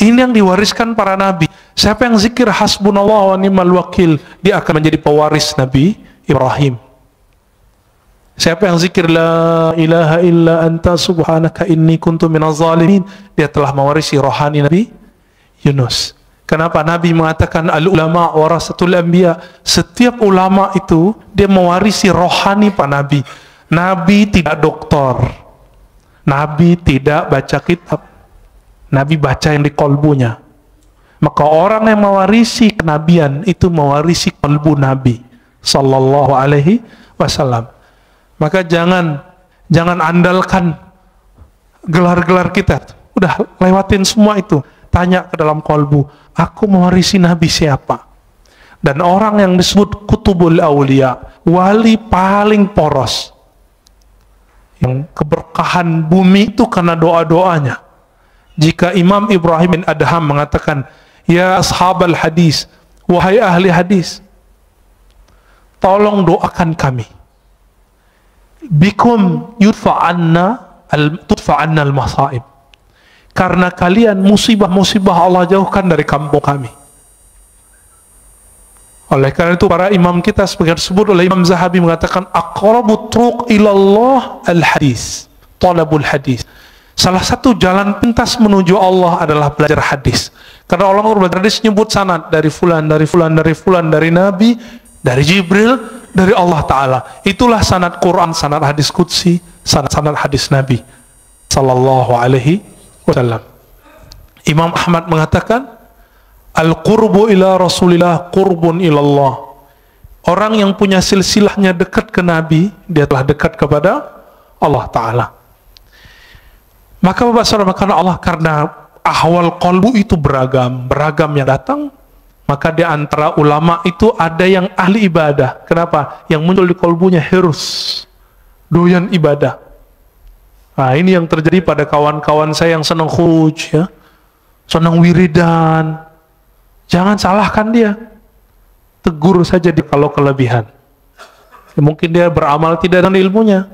Ini yang diwariskan para nabi. Siapa yang zikir hasbunallah wa ni'mal wakil, dia akan menjadi pewaris Nabi Ibrahim. Siapa yang zikir la ilaha illa anta subhanaka inni kuntu minaz zalimin, dia telah mewarisi rohani Nabi Yunus. Kenapa Nabi mengatakan al-ulama warasatul anbiya? Setiap ulama itu dia mewarisi rohani para nabi. Nabi tidak doktor. Nabi tidak baca kitab. Nabi baca yang di kolbunya. Maka orang yang mewarisi kenabian itu mewarisi kolbu Nabi sallallahu alaihi wasallam. Maka jangan andalkan gelar-gelar kita. Udah lewatin semua itu. Tanya ke dalam kolbu, aku mewarisi Nabi siapa? Dan orang yang disebut kutubul awliya, wali paling poros, yang keberkahan bumi itu karena doa-doanya. Jika Imam Ibrahim bin Adham mengatakan, ya ashabal hadis, wahai ahli hadis, tolong doakan kami. Bikum tudfa'anna al-masaib. Karena kalian musibah-musibah Allah jauhkan dari kampung kami. Oleh karena itu para imam kita sebagai disebut oleh Imam Zahabi mengatakan aqrabut turuq ilallah al-hadis, talabul hadis. Salah satu jalan pintas menuju Allah adalah belajar hadis. Karena Allah belajar hadis nyebut sanad dari fulan, dari fulan, dari fulan, dari Nabi, dari Jibril, dari Allah Ta'ala. Itulah sanad Quran, sanad hadis qudsi, sanad hadis Nabi sallallahu alaihi wasallam. Imam Ahmad mengatakan al-qurbu ila Rasulillah qurbun ilallah. Orang yang punya silsilahnya dekat ke Nabi, dia telah dekat kepada Allah Ta'ala. Maka Bapak Saudara, karena ahwal qalbu itu beragam yang datang, maka di antara ulama itu ada yang ahli ibadah. Kenapa? Yang muncul di qalbunya hirus, doyan ibadah. Nah, ini yang terjadi pada kawan-kawan saya yang senang khuruj, ya, senang wiridan. Jangan salahkan dia, tegur saja dia kalau kelebihan. Ya, mungkin dia beramal tidak dengan ilmunya,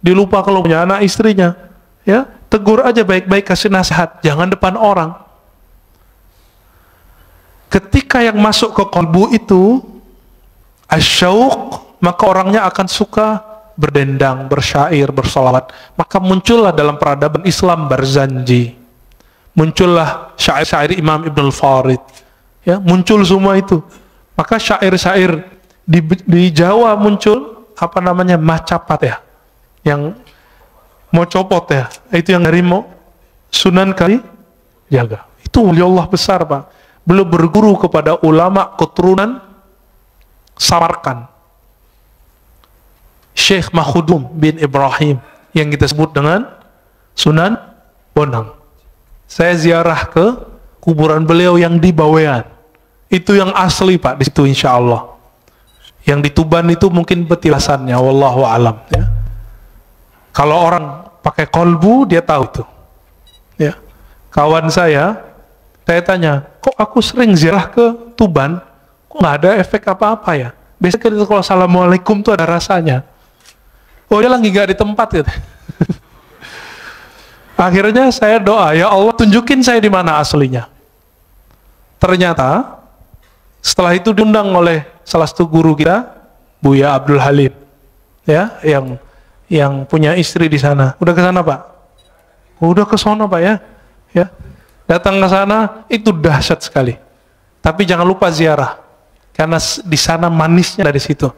dia lupa kalau punya anak istrinya, ya tegur aja baik-baik, kasih nasihat, jangan depan orang. Ketika yang masuk ke kalbu itu asyauq, maka orangnya akan suka berdendang, bersyair, bersolawat. Maka muncullah dalam peradaban Islam Barzanji, muncullah syair-syair Imam Ibn al-Farid, ya muncul semua itu. Maka syair-syair di Jawa muncul apa namanya macapat ya, yang mau copot ya, itu yang dari Sunan Kalijaga. Itu wali Allah besar Pak, belum berguru kepada ulama keturunan Samarkand, Syekh Mahudum bin Ibrahim yang kita sebut dengan Sunan Bonang. Saya ziarah ke kuburan beliau yang di Bawean, itu yang asli Pak, di situ insya Allah. Yang di Tuban itu mungkin petilasannya, wallahu alam ya. Kalau orang pakai kolbu dia tahu itu ya. Kawan saya tanya, kok aku sering ziarah ke Tuban kok nggak ada efek apa-apa ya, biasanya kita kalau assalamualaikum tuh ada rasanya. Oh dia lagi nggak di tempat gitu. Akhirnya saya doa, ya Allah tunjukin saya di mana aslinya. Ternyata setelah itu diundang oleh salah satu guru kita, Buya Abdul Halim, ya, yang punya istri di sana. Udah ke sana Pak? Udah ke sana Pak ya, ya. Datang ke sana itu dahsyat sekali. Tapi jangan lupa ziarah, karena di sana manisnya dari situ.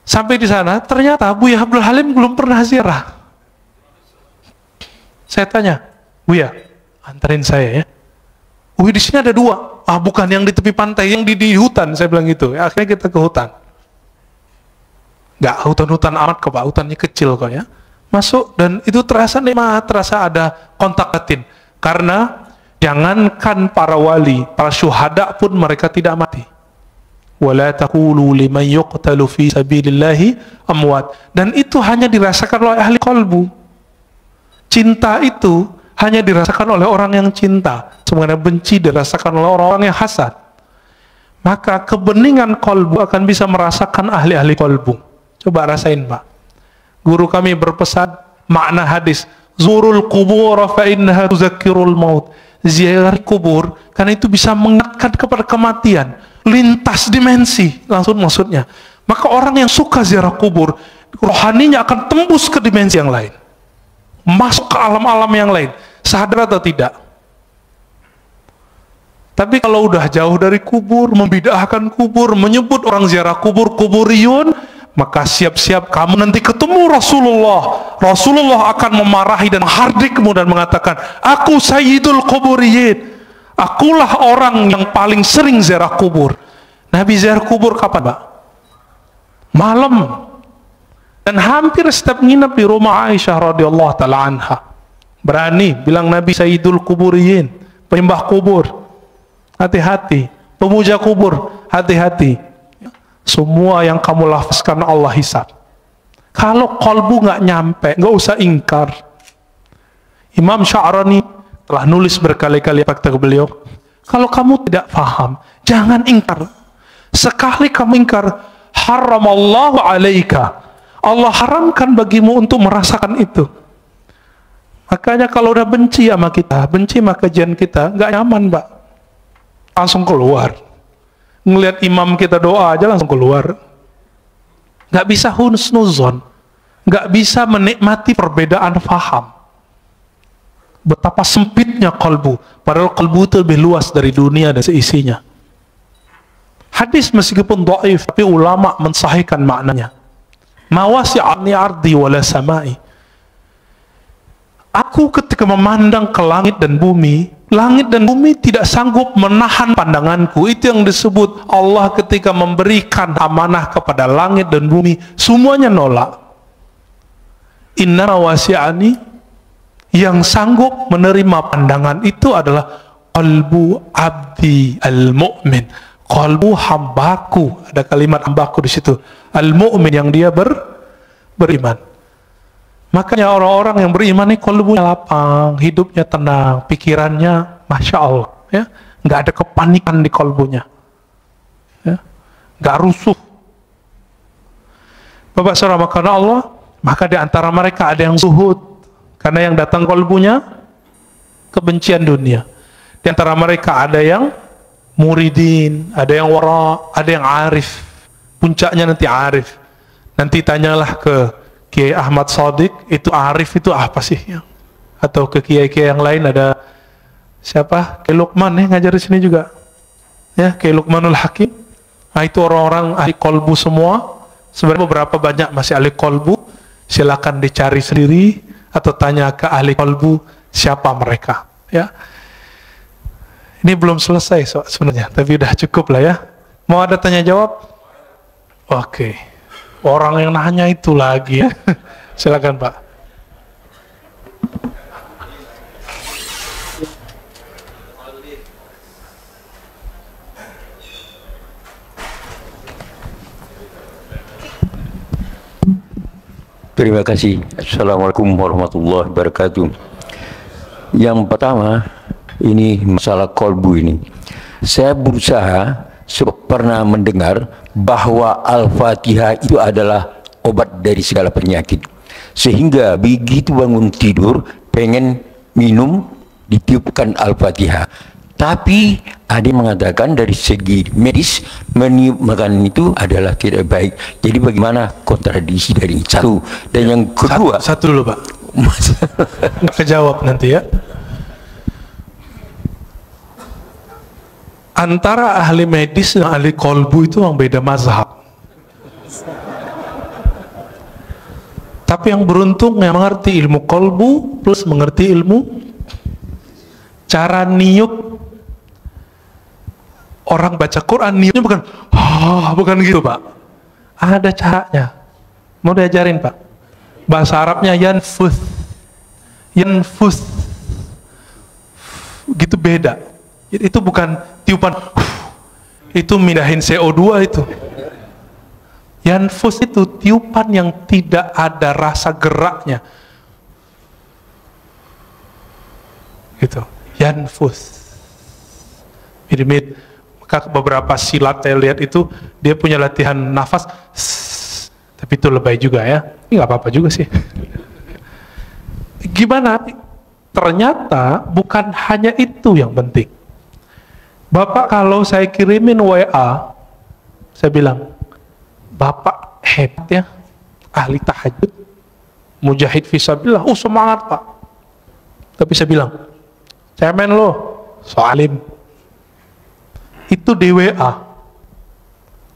Sampai di sana ternyata Buya Abdul Halim belum pernah ziarah. Saya tanya, Buya, anterin saya ya. Wih di sini ada dua. Ah bukan yang di tepi pantai, yang di hutan. Saya bilang gitu. Ya, akhirnya kita ke hutan. Nggak hutan-hutan amat kok Pak, hutannya kecil kok ya. Masuk dan itu terasa nikmat, terasa ada kontak batin. Karena jangankan para wali, para syuhada pun mereka tidak mati. Wala taqulu liman yuqtalu fi sabilillahi amwat. Dan itu hanya dirasakan oleh ahli qalbu. Cinta itu hanya dirasakan oleh orang yang cinta, sebenarnya benci dirasakan oleh orang-orang yang hasad. Maka kebeningan kolbu akan bisa merasakan ahli-ahli kolbu. Coba rasain Pak. Guru kami berpesan makna hadis, zurul kubur fa innaha tuzakkirul maut. Ziarah kubur karena itu bisa mengingatkan kepada kematian, lintas dimensi langsung maksudnya. Maka orang yang suka ziarah kubur, rohaninya akan tembus ke dimensi yang lain, masuk ke alam-alam yang lain, sadar atau tidak. Tapi kalau udah jauh dari kubur, membid'ahkan kubur, menyebut orang ziarah kubur kuburiyun, maka siap-siap kamu nanti ketemu Rasulullah. Rasulullah akan memarahi dan menghardik dan mengatakan, aku sayyidul kuburiyin, akulah orang yang paling sering ziarah kubur. Nabi ziarah kubur kapan Pak? Malam. Dan hampir setiap nginep di rumah Aisyah radhiyallahu taala anha. Berani bilang Nabi sayyidul kuburiyin, penyembah kubur. Hati-hati, pemuja kubur, hati-hati. Semua yang kamu lafazkan Allah hisab. Kalau kolbu nggak nyampe, nggak usah ingkar. Imam Sya'rani telah nulis berkali-kali fakta beliau. Kalau kamu tidak paham, jangan ingkar. Sekali kamu ingkar, haramallahu alaika. Allah haramkan bagimu untuk merasakan itu. Makanya kalau udah benci sama kita, benci sama kajian kita, nggak nyaman Pak. Langsung keluar. Ngelihat imam kita doa aja langsung keluar. Nggak bisa husnuzon, nggak bisa menikmati perbedaan faham. Betapa sempitnya kalbu, padahal kalbu itu lebih luas dari dunia dan seisinya. Hadis meskipun dhaif, tapi ulama mensahihkan maknanya. Mawasi'ani ardi wala samai. Aku ketika memandang ke langit dan bumi tidak sanggup menahan pandanganku. Itu yang disebut Allah ketika memberikan amanah kepada langit dan bumi, semuanya nolak. Inna wasi'ani, yang sanggup menerima pandangan itu adalah qalbu abdi al-mu'min, qalbu hambaku. Ada kalimat hambaku di situ, al-mu'min, yang dia beriman. Makanya orang-orang yang beriman ini qalbunya lapang, hidupnya tenang, pikirannya masya Allah, ya, nggak ada kepanikan di qalbunya, ya, nggak rusuh. Bapak saudara, karena Allah, maka di antara mereka ada yang zuhud, karena yang datang kalbunya kebencian dunia. Di antara mereka ada yang muridin, ada yang wara, ada yang arif. Puncaknya nanti arif. Nanti tanyalah ke Kiai Ahmad Shadiq, itu arif itu apa sih? Atau ke kiai-kiai yang lain, ada siapa? Kiai Luqman ngajar di sini juga. Ya, Kiai Luqmanul Hakim. Nah, itu orang-orang ahli kolbu semua. Sebenarnya beberapa banyak masih ahli kolbu. Silakan dicari sendiri atau tanya ke ahli kolbu siapa mereka. Ya, ini belum selesai sebenarnya, tapi udah cukup lah ya. Mau ada tanya jawab? Oke. Orang yang nanya itu lagi ya. Silakan Pak. Terima kasih. Assalamualaikum warahmatullahi wabarakatuh. Yang pertama, ini masalah kolbu ini. Saya berusaha, pernah mendengar bahwa Al-Fatihah itu adalah obat dari segala penyakit. Sehingga begitu bangun tidur, pengen minum, ditiupkan Al-Fatihah. Tapi ada yang mengatakan dari segi medis meniup makanan itu adalah tidak baik. Jadi bagaimana kontradiksi dari satu? Dan yang kedua, satu dulu Pak. Kejawab nanti ya. Antara ahli medis dan ahli kolbu itu memang beda mazhab. Tapi yang beruntung yang mengerti ilmu kolbu plus mengerti ilmu cara niup. Orang baca Quran niupnya bukan gitu Pak. Ada caranya. Mau diajarin Pak. Bahasa Arabnya yanfus. Yanfus. Gitu beda. Itu bukan tiupan. Itu mindahin CO2 itu. Yanfus itu tiupan yang tidak ada rasa geraknya. Gitu. Yanfus. Mirip-mirip. Beberapa silat saya lihat itu dia punya latihan nafas, tapi itu lebay juga ya. Ini nggak apa-apa juga sih. Gimana? Ternyata bukan hanya itu yang penting. Bapak kalau saya kirimin WA, saya bilang, Bapak hebat ya, ahli tahajud, mujahid fisabilillah, semangat Pak. Tapi saya bilang, cemen lo, soalim. Itu di WA.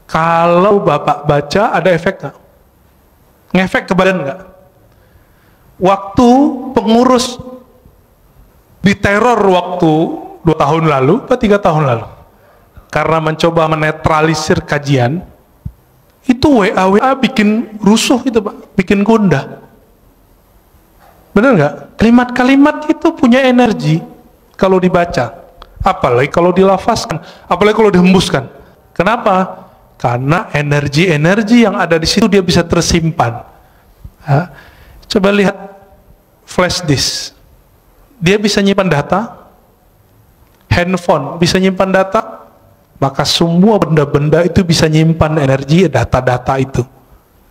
Kalau Bapak baca ada efek nggak? Ngefek ke badan nggak? Waktu pengurus diteror waktu 2 tahun lalu atau 3 tahun lalu, karena mencoba menetralisir kajian, itu WA bikin rusuh itu Pak, bikin gundah. Bener nggak? Kalimat-kalimat itu punya energi kalau dibaca. Apalagi kalau dilafazkan, apalagi kalau dihembuskan. Kenapa? Karena energi-energi yang ada di situ dia bisa tersimpan. Ya. Coba lihat flash disk, dia bisa nyimpan data. Handphone bisa nyimpan data, maka semua benda-benda itu bisa nyimpan energi, data-data itu.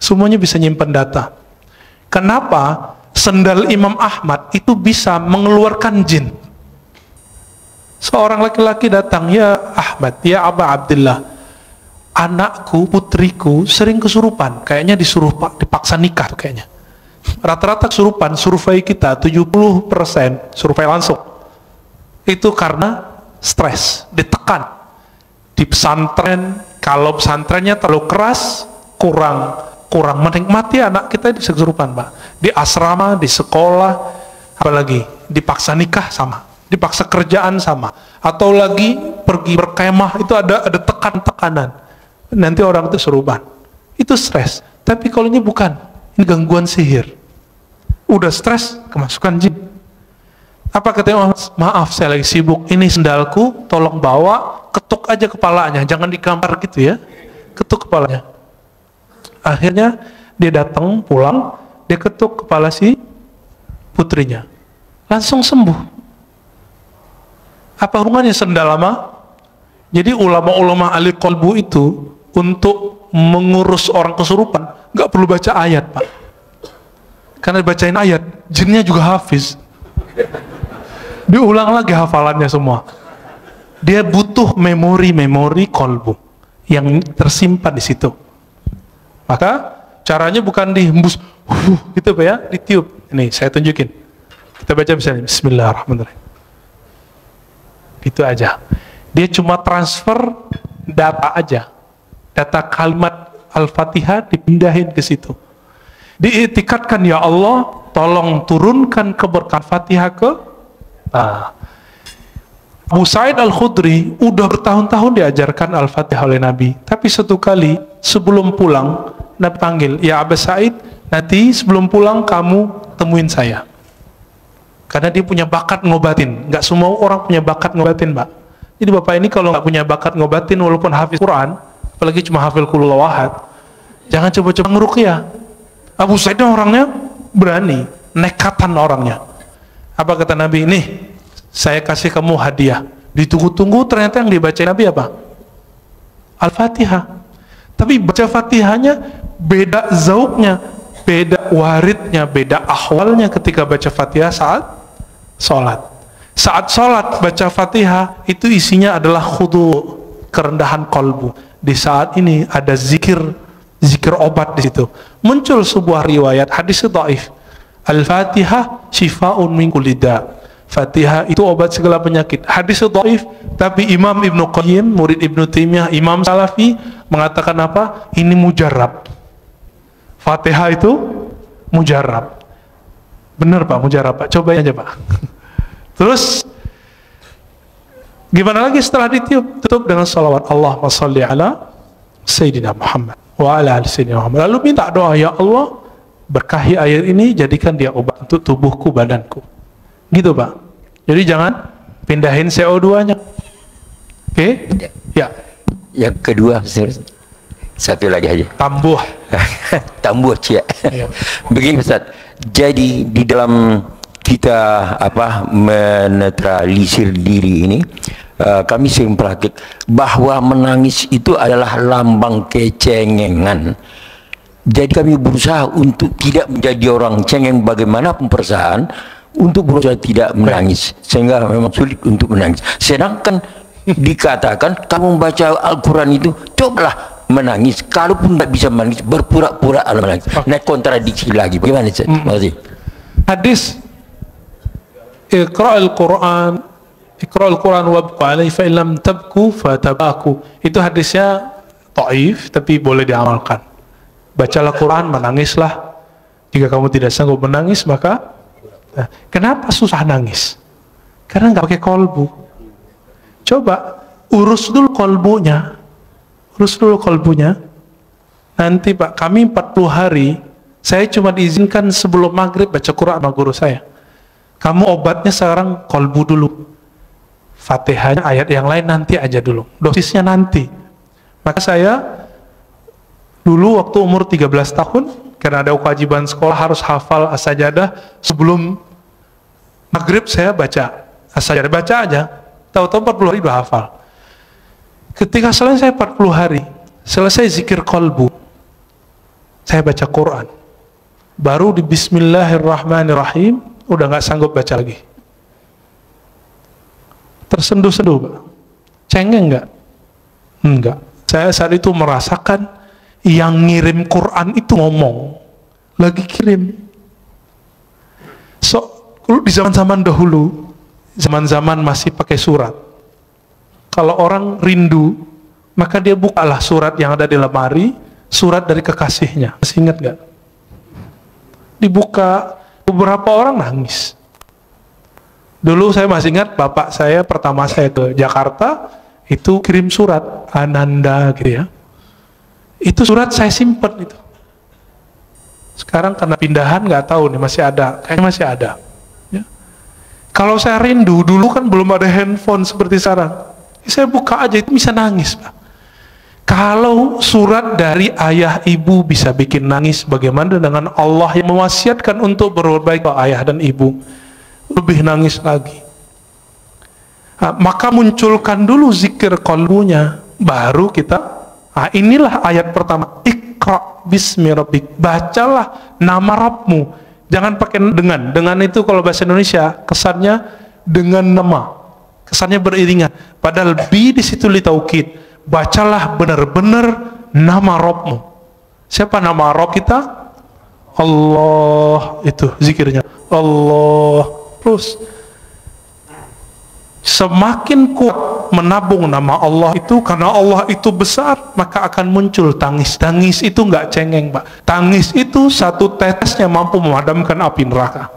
Semuanya bisa nyimpan data. Kenapa sendal Imam Ahmad itu bisa mengeluarkan jin? Seorang laki-laki datang, ya Ahmad, ya Aba Abdullah, anakku, putriku sering kesurupan, kayaknya dipaksa nikah kayaknya. Rata-rata kesurupan, survei kita 70% survei langsung itu karena stres, ditekan di pesantren. Kalau pesantrennya terlalu keras, kurang menikmati, anak kita bisa kesurupan Pak. Di asrama, di sekolah, apalagi dipaksa nikah sama, dipaksa kerjaan sama, atau lagi pergi berkemah itu ada tekanan, nanti orang itu kesurupan. Itu stres. Tapi kalau ini bukan, ini gangguan sihir. Udah stres, kemasukan jin. Apa katanya? Maaf saya lagi sibuk, ini sendalku tolong bawa, ketuk aja kepalanya, jangan digampar gitu ya, ketuk kepalanya. Akhirnya dia datang pulang, dia ketuk kepala si putrinya, langsung sembuh. Apa hubungannya sendal sama? Jadi ulama-ulama ahli kolbu itu untuk mengurus orang kesurupan, nggak perlu baca ayat, Pak. Karena dibacain ayat, jinnya juga hafiz. Diulang lagi hafalannya semua. Dia butuh memori kolbu yang tersimpan di situ. Maka caranya bukan dihembus, gitu Pak ya, ditiup. Ini saya tunjukin. Kita baca misalnya, Bismillahirrahmanirrahim. Itu aja. Dia cuma transfer data aja. Data kalimat Al-Fatihah dipindahin ke situ. Diiktikadkan, ya Allah, tolong turunkan keberkahan Fatihah ke Abu Sa'id Al-Khudri udah bertahun-tahun diajarkan Al-Fatihah oleh Nabi. Tapi satu kali sebelum pulang, Nabi panggil, ya Abu Sa'id, nanti sebelum pulang kamu temuin saya. Karena dia punya bakat ngobatin. Nggak semua orang punya bakat ngobatin, Pak. Jadi Bapak ini kalau nggak punya bakat ngobatin, walaupun hafiz Quran, apalagi cuma hafil qul huwallahu ahad, jangan coba-coba ngeruqyah. Abu Sa'id orangnya berani, nekatan orangnya. Apa kata Nabi? Nih, saya kasih kamu hadiah. Ditunggu-tunggu, ternyata yang dibaca Nabi apa? Al-Fatihah. Tapi baca Fatihahnya beda zauknya, beda waridnya, beda ahwalnya ketika baca Fatihah saat sholat. Saat sholat baca Fatihah itu isinya adalah khudu, kerendahan kolbu. Di saat ini ada zikir obat di situ. Muncul sebuah riwayat hadis dhaif. Al-Fatihah shifa'un min kulli da'. Fatihah itu obat segala penyakit. Hadis dhaif, tapi Imam Ibnu Qayyim, murid Ibnu Taimiyah, Imam Salafi mengatakan apa? Ini mujarrab. Fatihah itu mujarrab. Benar Pak, mujarrab Pak. Cobain aja Pak. Terus gimana lagi setelah ditiup? Tutup dengan salawat Allahumma sholli ala Sayyidina Muhammad wa ala ali Sayyidina Muhammad. Lalu minta doa, ya Allah, berkahi air ini, jadikan dia obat untuk tubuhku, badanku. Gitu Pak. Jadi jangan pindahin CO2-nya. Oke? Ya. Yang kedua, satu lagi aja. Tambuh. Tambuh, Cia. Ya. Begini Ustaz. Jadi di dalam kita menetralisir diri ini, kami sering praktik bahwa menangis itu adalah lambang kecengengan. Jadi kami berusaha untuk tidak menjadi orang cengeng bagaimanapun perasaan, untuk berusaha tidak menangis, sehingga memang sulit untuk menangis. Sedangkan dikatakan kamu membaca Al-Quran itu cobalah menangis, kalaupun tidak bisa menangis berpura-pura menangis. Nah, kontradiksi lagi. Bagaimana Ustaz? Makasih. Hadis Iqra'ul Quran wabku alaihi fa illam tabku fatabaku. Itu hadisnya dhaif tapi boleh diamalkan. Bacalah Quran, menangislah. Jika kamu tidak sanggup menangis, maka kenapa susah nangis? Karena nggak pakai kolbu. Coba urus dulu kolbunya. Nanti Pak, kami 40 hari, saya cuma diizinkan sebelum maghrib baca Quran sama guru saya. Kamu obatnya sekarang kolbu dulu. Fatihahnya, ayat yang lain nanti aja dulu. Dosisnya nanti. Maka saya dulu waktu umur 13 tahun, karena ada kewajiban sekolah harus hafal as-sajadah, sebelum maghrib saya baca as-sajadah, baca aja, tahu-tahu 40 hari udah hafal. Ketika selesai 40 hari, selesai zikir kolbu, saya baca Quran, baru di Bismillahirrahmanirrahim udah nggak sanggup baca lagi. Tersenduh-senduh Pak. Cengeng nggak? Enggak. Saya saat itu merasakan yang ngirim Quran itu ngomong, lagi kirim. Di zaman-zaman dahulu, zaman-zaman masih pakai surat, kalau orang rindu, maka dia bukalah surat yang ada di lemari, surat dari kekasihnya. Masih ingat nggak? Dibuka, beberapa orang nangis. Dulu saya masih ingat, bapak saya pertama saya ke Jakarta, itu kirim surat, Ananda gitu ya. Itu surat saya simpen itu. Sekarang karena pindahan nggak tahu nih, masih ada, kayaknya masih ada. Ya. Kalau saya rindu, dulu kan belum ada handphone seperti sekarang. Saya buka aja itu bisa nangis Pak. Kalau surat dari ayah ibu bisa bikin nangis, bagaimana dengan Allah yang mewasiatkan untuk berbuat baik ke ayah dan ibu? Lebih nangis lagi. Maka munculkan dulu zikir kolbunya, baru kita Nah, inilah ayat pertama. Iqra bismi rabbik. Bacalah nama Rabbmu. Jangan pakai dengan. Dengan itu kalau bahasa Indonesia kesannya dengan nama. Kesannya beriringan. Padahal bi di situ li taukid. Bacalah benar-benar nama Rabbmu. Siapa nama Rabb kita? Allah. Itu zikirnya. Allah. Terus semakin kuat menabung nama Allah itu, karena Allah itu besar, maka akan muncul tangis. Tangis itu nggak cengeng, Pak. Tangis itu satu tetesnya mampu memadamkan api neraka.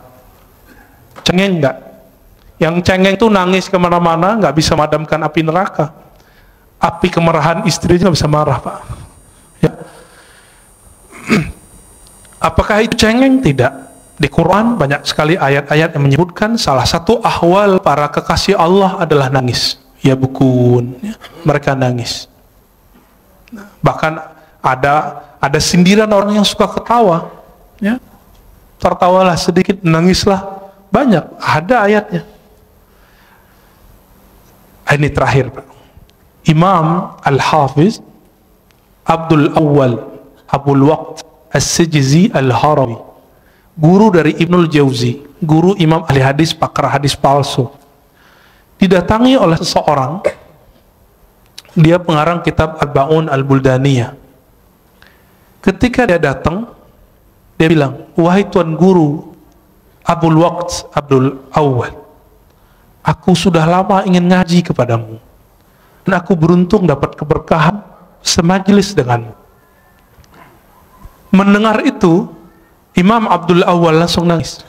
Cengeng nggak? Yang cengeng itu nangis kemana-mana, nggak bisa memadamkan api neraka. Api kemarahan istrinya nggak bisa marah, Pak. Ya. Apakah itu cengeng? Tidak. Di Quran banyak sekali ayat-ayat yang menyebutkan salah satu ahwal para kekasih Allah adalah nangis. Ya bukun, ya, mereka nangis. Bahkan ada sindiran orang yang suka ketawa, ya. Tertawalah sedikit, nangislah banyak. Ada ayatnya. Ini terakhir, Pak. Imam Al-Hafiz Abdul Awwal Abul Waqt As-Sijzi Al-Harawi, guru dari Ibnul Jauzi, guru Imam ahli hadis, pakar hadis palsu, didatangi oleh seseorang. Dia pengarang kitab Arba'un Al-Buldaniyah. Ketika dia datang, dia bilang, wahai tuan guru Abul Waqt Abdul Awwal, aku sudah lama ingin ngaji kepadamu, dan aku beruntung dapat keberkahan semajlis denganmu. Mendengar itu, Imam Abdul Awwal langsung nangis.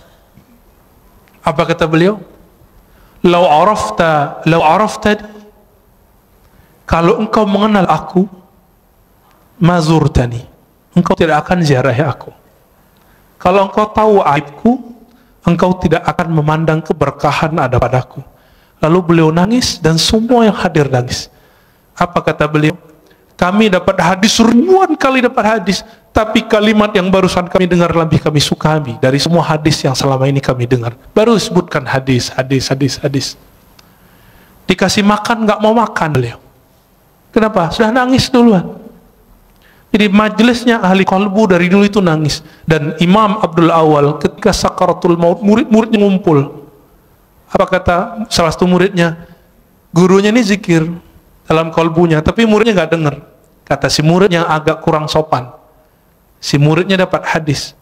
Apa kata beliau? Lau arafta, kalau engkau mengenal aku, mazurtani, engkau tidak akan ziarahi aku. Kalau engkau tahu aibku, engkau tidak akan memandang keberkahan ada padaku. Lalu beliau nangis dan semua yang hadir nangis. Apa kata beliau? Kami dapat hadis, ribuan kali dapat hadis, tapi kalimat yang barusan kami dengar lebih kami sukai dari semua hadis yang selama ini kami dengar. Baru sebutkan hadis. Dikasih makan nggak mau makan beliau. Kenapa? Sudah nangis duluan. Jadi majelisnya ahli qalbu dari dulu itu nangis. Dan Imam Abdul Awwal ketika sakaratul maut, murid-muridnya ngumpul. Apa kata salah satu muridnya? Gurunya ini zikir dalam kalbunya, tapi muridnya nggak dengar. Kata si murid yang agak kurang sopan, si muridnya dapat hadis,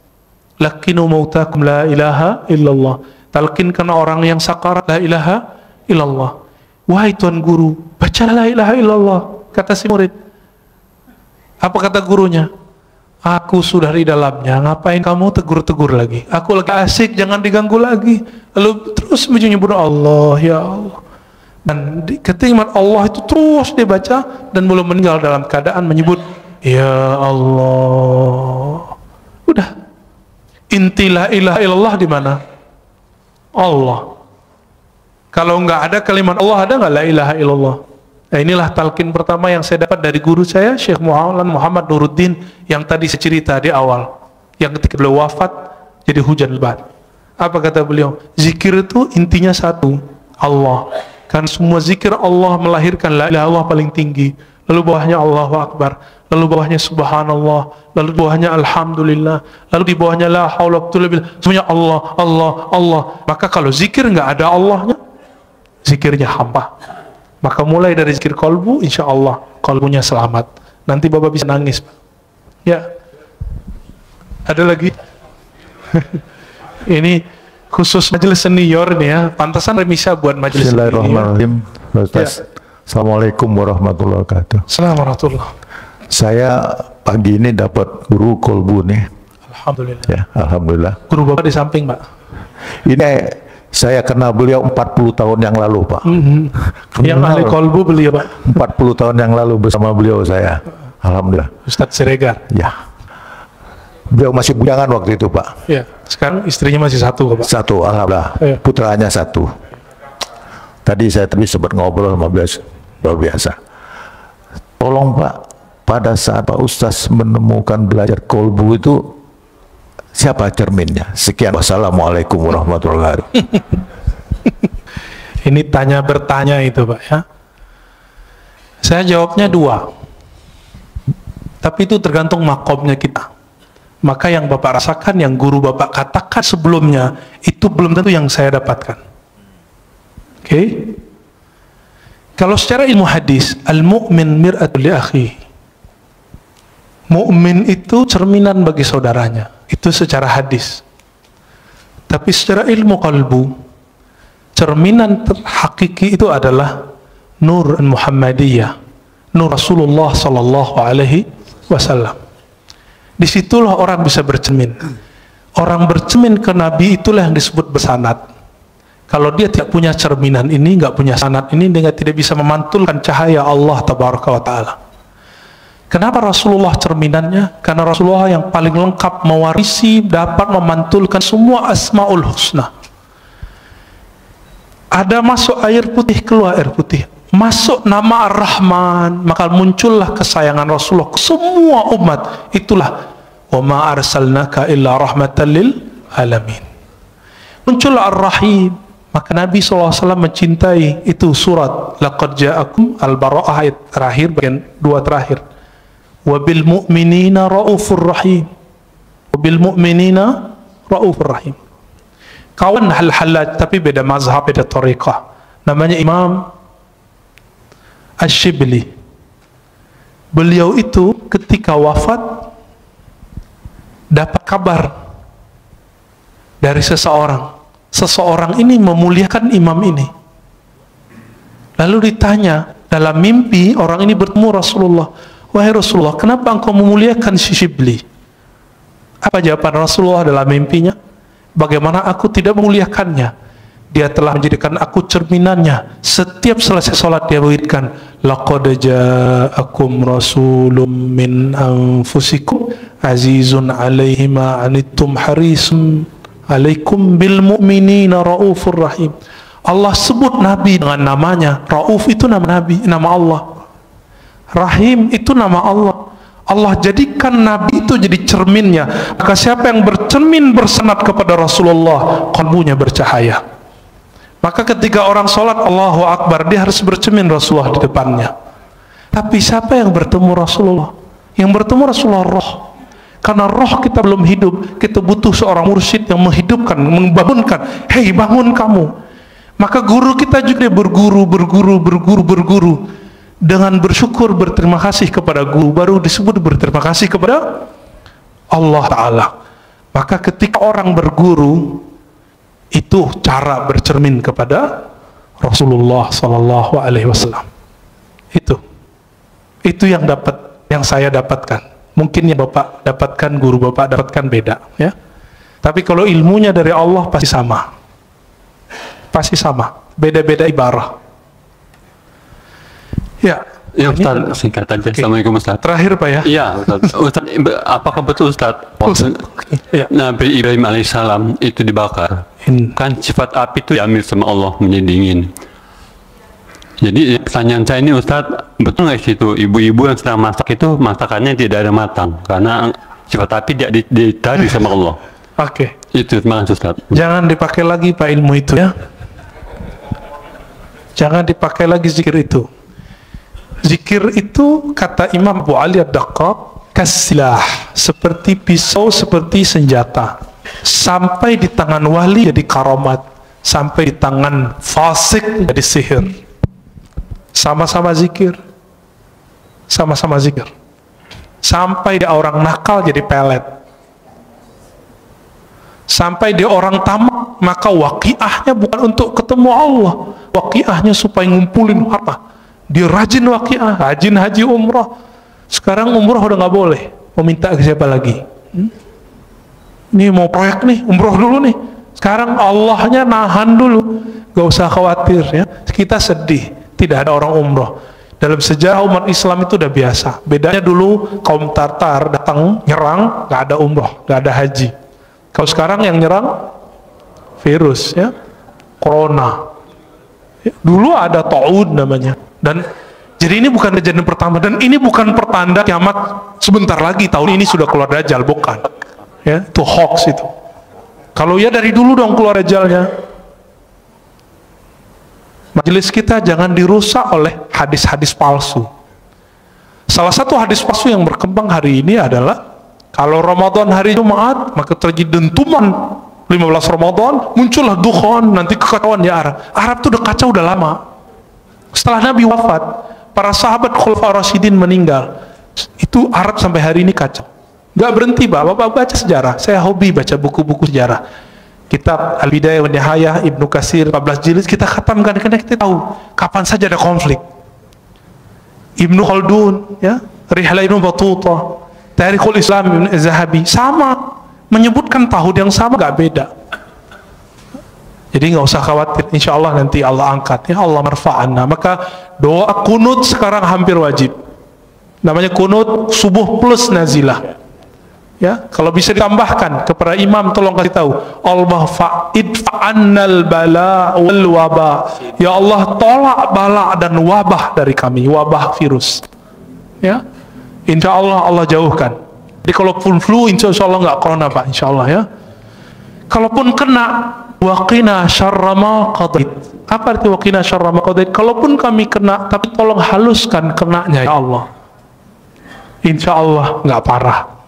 lakinu mautakum la ilaha illallah, talkinkan orang yang sakarat la ilaha illallah. Wahai tuan guru, bacalah la ilaha illallah. Kata si murid. Apa kata gurunya? Aku sudah di dalamnya, ngapain kamu tegur-tegur lagi? Aku lagi asik, jangan diganggu lagi. Lalu terus menyebut Allah, ya Allah. Dan ketika Allah itu terus dibaca, dan belum meninggal dalam keadaan menyebut ya Allah. Udah. Inti la ilaha illallah di mana? Allah. Kalau nggak ada kalimat Allah, ada nggak la ilaha illallah? Nah, inilah talqin pertama yang saya dapat dari guru saya, Syekh Muhammad Nuruddin, yang tadi saya cerita di awal, yang ketika beliau wafat jadi hujan lebat. Apa kata beliau? Zikir itu intinya satu, Allah. Kan semua zikir Allah melahirkan la ilaha illallah paling tinggi, lalu bawahnya Allahu Akbar, lalu bawahnya Subhanallah, lalu bawahnya Alhamdulillah, lalu di bawahnya la haula wala quwwata illa billah. Semuanya Allah, Allah, Allah. Maka kalau zikir nggak ada Allahnya, zikirnya hampa. Maka mulai dari zikir kolbu, insya Allah kolbunya selamat. Nanti Bapak bisa nangis, Pak. Ya. Ada lagi? Ini khusus majelis senior nih ya. Pantasan remisa buat majelis senior. Bismillahirrahmanirrahim. Ustaz. Ya. Assalamualaikum warahmatullahi wabarakatuh. Assalamualaikum warahmatullahi. Saya pagi ini dapat guru kolbu nih. Alhamdulillah. Ya, alhamdulillah. Guru Bapak di samping, Pak. Ini saya kenal beliau 40 tahun yang lalu, Pak. Yang ahli kolbu beliau, Pak. 40 tahun yang lalu bersama beliau saya. Alhamdulillah. Ustadz Siregar. Ya. Beliau masih bujangan waktu itu, Pak. Ya. Sekarang istrinya masih satu, Pak. Satu, alhamdulillah. Ya. Putranya satu. Tadi saya sempat ngobrol sama beliau, luar biasa. Tolong, Pak, pada saat Pak Ustaz menemukan belajar kolbu itu, siapa cerminnya? Sekian. Wassalamualaikum warahmatullahi wabarakatuh. Ini tanya bertanya itu, Pak, ya. Saya jawabnya dua. Tapi itu tergantung makomnya kita. Maka yang Bapak rasakan, yang guru Bapak katakan sebelumnya, itu belum tentu yang saya dapatkan. Oke? Kalau secara ilmu hadis, al-mu'min mir'atul li akhihi. Mu'min itu cerminan bagi saudaranya. Itu secara hadis. Tapi secara ilmu qalbu, cerminan hakiki itu adalah nur Muhammadiyah, nur Rasulullah sallallahu alaihi wasallam. Disitulah orang bisa bercermin. Orang bercermin ke Nabi itulah yang disebut bersanad. Kalau dia tidak punya cerminan ini, nggak punya sanad ini, dia tidak bisa memantulkan cahaya Allah tabaraka wa ta'ala. Kenapa Rasulullah cerminannya? Karena Rasulullah yang paling lengkap mewarisi, dapat memantulkan semua asmaul husna. Ada masuk air putih, keluar air putih. Masuk nama Ar-Rahman, maka muncullah kesayangan Rasulullah ke semua umat. Itulah wa ma arsalnaka illa rahmatan lil alamin. Muncullah Ar-Rahim, maka Nabi SAW mencintai. Itu surat laqad ja'akum Al-Bara'ah ayat terakhir, bagian 2 terakhir. Wa bil mu'minina raufur rahim. Wa bil mu'minina raufur rahim. Kawan hal-halaj, tapi beda mazhab, beda tariqah. Namanya Imam Asy-Syibli. Beliau itu ketika wafat dapat kabar dari seseorang. Seseorang ini memuliakan imam ini. Lalu ditanya dalam mimpi, orang ini bertemu Rasulullah. Wahai Rasulullah, kenapa engkau memuliakan Syibli? Apa jawaban Rasulullah dalam mimpinya? Bagaimana aku tidak memuliakannya? Dia telah menjadikan aku cerminannya. Setiap selesai sholat dia wiridkan, laqad ja'akum rasulun min anfusikum azizun alaihi ma anittum harisun alaikum bil mu'minina raufur rahim. Allah sebut Nabi dengan namanya. Rauf itu nama Nabi, nama Allah. Rahim itu nama Allah. Allah jadikan Nabi itu jadi cerminnya. Maka siapa yang bercermin bersenat kepada Rasulullah, qalbunya bercahaya. Maka ketika orang sholat Allahu Akbar, dia harus bercermin Rasulullah di depannya. Tapi siapa yang bertemu Rasulullah? Yang bertemu Rasulullah roh. Karena roh kita belum hidup, kita butuh seorang mursyid yang menghidupkan, membangunkan. Hei, bangun kamu. Maka guru kita juga berguru dengan bersyukur, berterima kasih kepada guru, baru disebut berterima kasih kepada Allah Ta'ala. Maka ketika orang berguru, itu cara bercermin kepada Rasulullah Sallallahu Alaihi Wasallam. Itu yang saya dapatkan. Mungkin yang Bapak dapatkan, guru Bapak dapatkan beda, ya. Tapi kalau ilmunya dari Allah pasti sama, beda-beda ibarah. Ya. Ya Ustaz, singkat aja. Assalamualaikum Ustaz. Terakhir Pak ya. Iya Ustaz. Ustaz, apakah betul Ustaz? Ya. Nabi Ibrahim alaihissalam itu dibakar. Kan sifat api itu diambil sama Allah menjadi dingin. Jadi pertanyaan saya ini Ustaz, betul nggak sih itu ibu-ibu yang sedang masak itu masakannya tidak ada matang karena sifat api tidak ditarik sama Allah. Oke. Itu terima kasih Ustaz. Jangan dipakai lagi Pak ilmu itu ya. Jangan dipakai lagi zikir itu. Zikir itu kata Imam Abu Ali Ad-Daqqaq kasilah, seperti pisau, seperti senjata. Sampai di tangan wali jadi karamat, sampai di tangan fasik jadi sihir. Sama-sama zikir, sampai di orang nakal jadi pelet, sampai di orang tamak, maka waqiahnya bukan untuk ketemu Allah, waqiahnya supaya ngumpulin harta. Dia rajin waqiah, rajin haji umrah. Sekarang umrah udah nggak boleh. Mau minta ke siapa lagi? Ini mau proyek nih, umrah dulu nih. Sekarang Allahnya nahan dulu, gak usah khawatir ya. Kita sedih, tidak ada orang umrah. Dalam sejarah umat Islam itu udah biasa. Bedanya dulu kaum Tartar datang nyerang, gak ada umrah, gak ada haji. Kalau sekarang yang nyerang virus ya, corona. Dulu ada ta'ud namanya. Dan jadi ini bukan kejadian pertama, dan ini bukan pertanda kiamat sebentar lagi, tahun ini sudah keluar Dajjal, bukan ya, itu hoax itu. Kalau ya dari dulu dong keluar Dajjalnya. Majelis kita jangan dirusak oleh hadis-hadis palsu. Salah satu hadis palsu yang berkembang hari ini adalah kalau Ramadan hari Jumat maka terjadi dentuman 15 Ramadan, muncullah dukhan, nanti kekacauan di Arab. Arab tuh udah kacau udah lama. Setelah Nabi wafat, para sahabat Khulafaur Rasyidin meninggal. Itu Arab sampai hari ini kacau. Gak berhenti, Bapak baca sejarah. Saya hobi baca buku-buku sejarah. Kitab Al-Bidayah wa Nihayah Ibnu Katsir 14 jilid kita khatamkan karena kita tahu kapan saja ada konflik. Ibnu Khaldun, ya, Rihlah Ibnu Battuta, Tarikhul Islam Ibnu Zahabi sama menyebutkan tahun yang sama, gak beda. Jadi nggak usah khawatir, insya Allah nanti Allah angkat, ya Allah marfa'anna. Maka doa kunut sekarang hampir wajib. Namanya kunut subuh plus nazilah. Ya, kalau bisa ditambahkan kepada imam, tolong kasih tahu, Allah fa'idfa'annal bala wal waba. Ya Allah, tolak bala dan wabah dari kami, wabah virus. Ya, insya Allah Allah jauhkan. Jadi kalaupun flu, insya Allah nggak corona Pak, insya Allah ya. Kalaupun kena, waqina syarra ma qadait. Apa arti waqina syarra ma qadait? Kalaupun kami kena, tapi tolong haluskan kenanya ya Allah. Insya Allah nggak parah.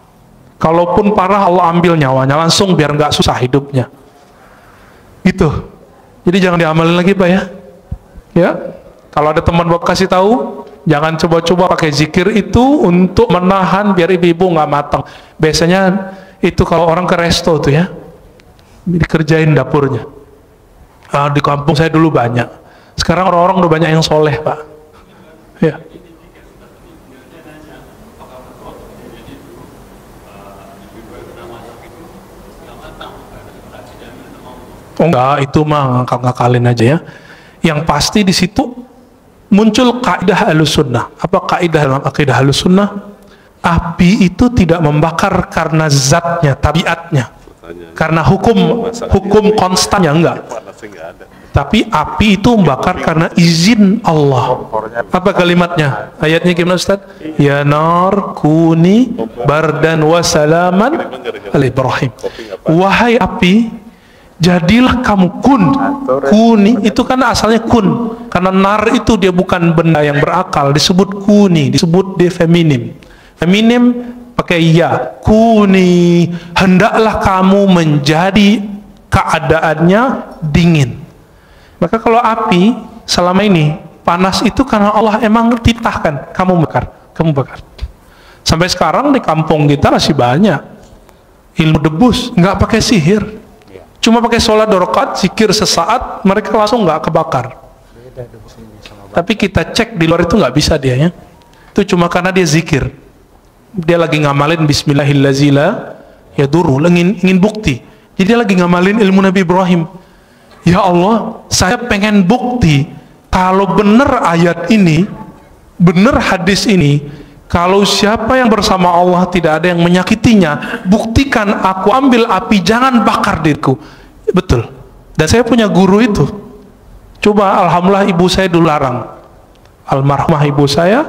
Kalaupun parah, Allah ambil nyawanya langsung biar nggak susah hidupnya. Gitu. Jadi jangan diamalin lagi Pak ya. Ya. Kalau ada teman Bapak kasih tahu, jangan coba-coba pakai zikir itu untuk menahan biar ibu-ibu nggak matang. Biasanya itu kalau orang ke resto tuh ya, dikerjain dapurnya. Di kampung saya dulu banyak. Sekarang orang-orang udah banyak yang soleh Pak. Ya. Oh enggak, itu mah ngakal-ngakalin aja ya. Yang pasti di situ muncul kaidah Ahlussunnah. Apa kaidah dalam akidah Ahlussunnah? Api itu tidak membakar karena zatnya, tabiatnya. Karena hukum konstannya enggak. Tapi api itu membakar karena izin Allah. Apa kalimatnya? Ayatnya gimana Ustaz? Ya nar kuni bardan wa salaman ala Ibrahim. Wahai api, jadilah kamu kuni itu kan asalnya kun, karena nar itu dia bukan benda yang berakal, disebut kuni, disebut dia feminim pakai ya, kuni, hendaklah kamu menjadi keadaannya dingin. Maka kalau api selama ini panas itu karena Allah emang titahkan kamu bakar. Sampai sekarang di kampung kita masih banyak ilmu debus, nggak pakai sihir. Cuma pakai sholat 2 rakaat, zikir sesaat, mereka langsung nggak kebakar. Tapi kita cek di luar itu nggak bisa dia ya. Itu cuma karena dia zikir. Dia lagi ngamalin Bismillahirrahmanirrahim, ya duru, ingin bukti. Jadi dia lagi ngamalin ilmu Nabi Ibrahim. Ya Allah, saya pengen bukti kalau benar ayat ini, benar hadis ini, kalau siapa yang bersama Allah tidak ada yang menyakitinya, buktikan aku ambil api, jangan bakar diriku. Betul. Dan saya punya guru itu. Coba alhamdulillah ibu saya dulu larang. Almarhumah ibu saya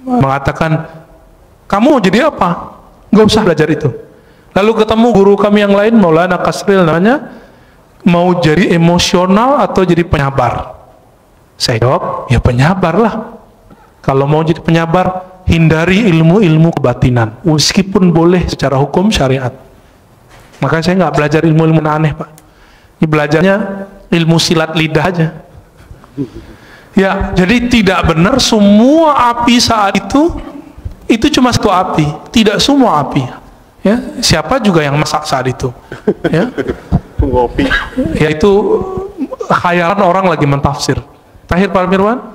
mengatakan, kamu mau jadi apa? Nggak usah belajar itu. Lalu ketemu guru kami yang lain, Maulana Kasril namanya, mau jadi emosional atau jadi penyabar? Saya jawab, ya penyabar lah. Kalau mau jadi penyabar, hindari ilmu-ilmu kebatinan, meskipun boleh secara hukum syariat. Makanya saya nggak belajar ilmu-ilmu aneh Pak. Ini belajarnya ilmu silat lidah aja. Ya, jadi tidak benar semua api saat itu cuma satu api, tidak semua api. Ya, siapa juga yang masak saat itu? Ya, ngopi. Ya itu khayalan orang lagi mentafsir. Tahir Pak Mirwan.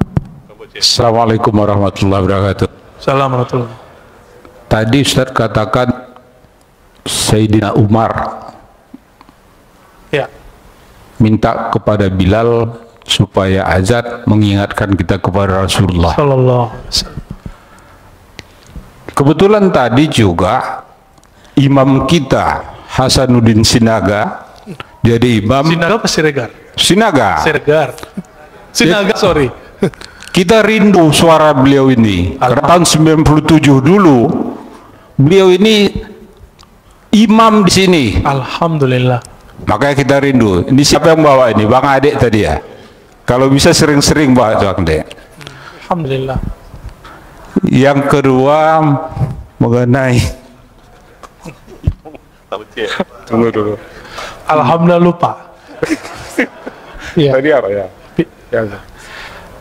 Assalamualaikum warahmatullahi wabarakatuh. Assalamualaikum. Tadi Ustaz katakan Sayyidina Umar ya minta kepada Bilal supaya azan mengingatkan kita kepada Rasulullah. Sallallahu. Kebetulan tadi juga imam kita Hasanuddin Sinaga jadi imam. Sinaga apa Siregar? Sinaga. Sinaga, sorry. Kita rindu suara beliau ini. Karena tahun 97 dulu beliau ini imam di sini. Alhamdulillah. Makanya kita rindu. Ini siapa yang bawa ini? Bang Adek tadi ya. Kalau bisa sering-sering bawa Bang Adek. Alhamdulillah. Yang kedua mengenai tunggu dulu. Alhamdulillah lupa. Iya. Tadi apa ya?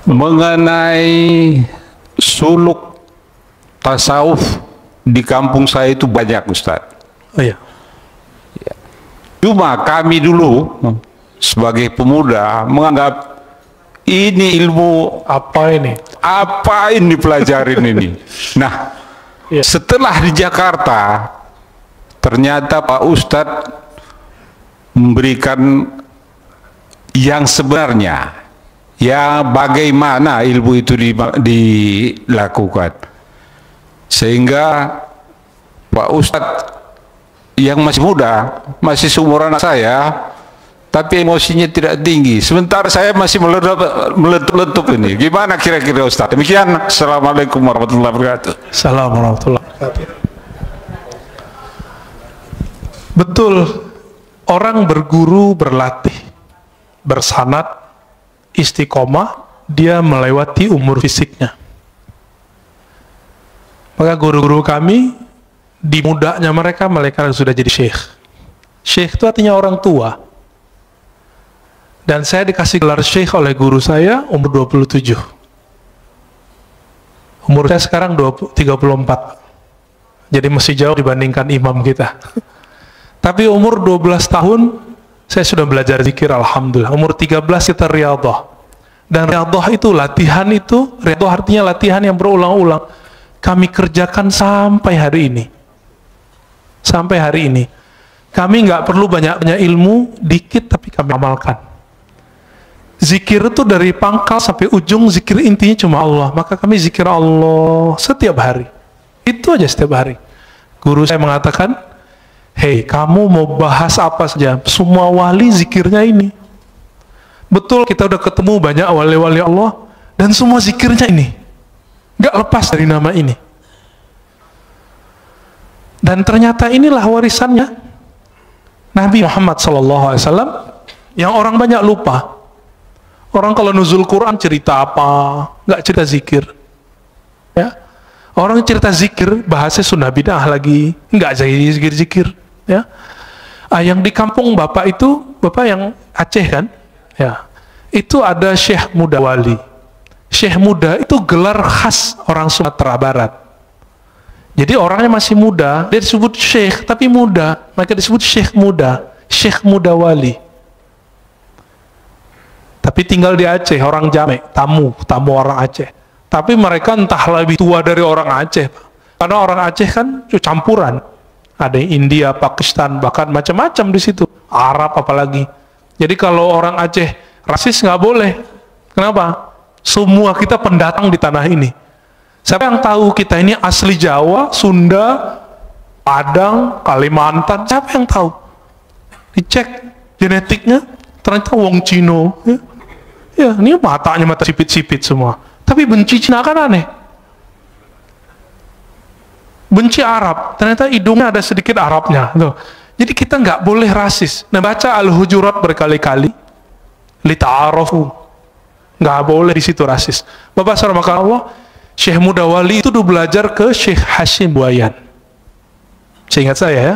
Mengenai suluk tasawuf di kampung saya itu banyak, Ustaz. Oh iya. Cuma kami dulu sebagai pemuda menganggap ini ilmu Apa ini? apa ini pelajarin ini. Nah, Iya. setelah di Jakarta ternyata Pak Ustadz memberikan yang sebenarnya, ya bagaimana ilmu itu dilakukan, sehingga Pak Ustadz yang masih muda, masih seumuran saya, tapi emosinya tidak tinggi, sementara saya masih meletup ini. Gimana kira-kira Ustadz? Demikian. Assalamualaikum warahmatullahi wabarakatuh. Assalamualaikum warahmatullahi wabarakatuh. Betul, orang berguru, berlatih, bersanad, istiqomah, dia melewati umur fisiknya. Maka guru-guru kami, di mudanya mereka sudah jadi syekh. Syekh itu artinya orang tua. Dan saya dikasih gelar syekh oleh guru saya umur 27. Umur saya sekarang 34. Jadi masih jauh dibandingkan imam kita. Tapi umur 12 tahun saya sudah belajar zikir, alhamdulillah. Umur 13 kita riyadhah. Dan riyadhah itu latihan itu, riyadhah artinya latihan yang berulang-ulang. Kami kerjakan sampai hari ini. Sampai hari ini. Kami nggak perlu banyak-banyak ilmu, dikit tapi kami amalkan. Zikir itu dari pangkal sampai ujung, zikir intinya cuma Allah. Maka kami zikir Allah setiap hari. Itu aja setiap hari. Guru saya mengatakan, hei, kamu mau bahas apa saja, semua wali zikirnya ini. Betul, kita udah ketemu banyak wali-wali Allah, dan semua zikirnya ini. Nggak lepas dari nama ini. Dan ternyata inilah warisannya Nabi Muhammad SAW yang orang banyak lupa. Orang kalau nuzul Quran cerita apa, nggak cerita zikir. Ya, orang cerita zikir bahasnya sunnah bid'ah lagi, nggak jadi zikir-zikir. Ya, yang di kampung bapak itu, bapak yang Aceh kan, ya, itu ada Syekh Muda Wali. Syekh Muda itu gelar khas orang Sumatera Barat. Jadi orangnya masih muda, dia disebut Syekh, tapi muda, maka disebut Syekh Muda, Syekh Muda Wali. Tapi tinggal di Aceh, orang Jamek, tamu orang Aceh. Tapi mereka entah lebih tua dari orang Aceh, karena orang Aceh kan campuran. Ada India, Pakistan, bahkan macam-macam di situ. Arab apalagi. Jadi kalau orang Aceh rasis nggak boleh. Kenapa? Semua kita pendatang di tanah ini. Siapa yang tahu kita ini asli Jawa, Sunda, Padang, Kalimantan? Siapa yang tahu? Dicek genetiknya, ternyata wong Cino. Ya, ini matanya mata sipit-sipit semua. Tapi benci Cina kan aneh. Benci Arab, ternyata hidungnya ada sedikit Arabnya. Tuh. Jadi kita nggak boleh rasis. Nah, baca Al-Hujurat berkali-kali, lita'arafu, nggak boleh di situ rasis. Bapak saudara maka Allah, Syekh Muda Wali itu dulu belajar ke Syekh Hashim Buayan. Seingat saya ya,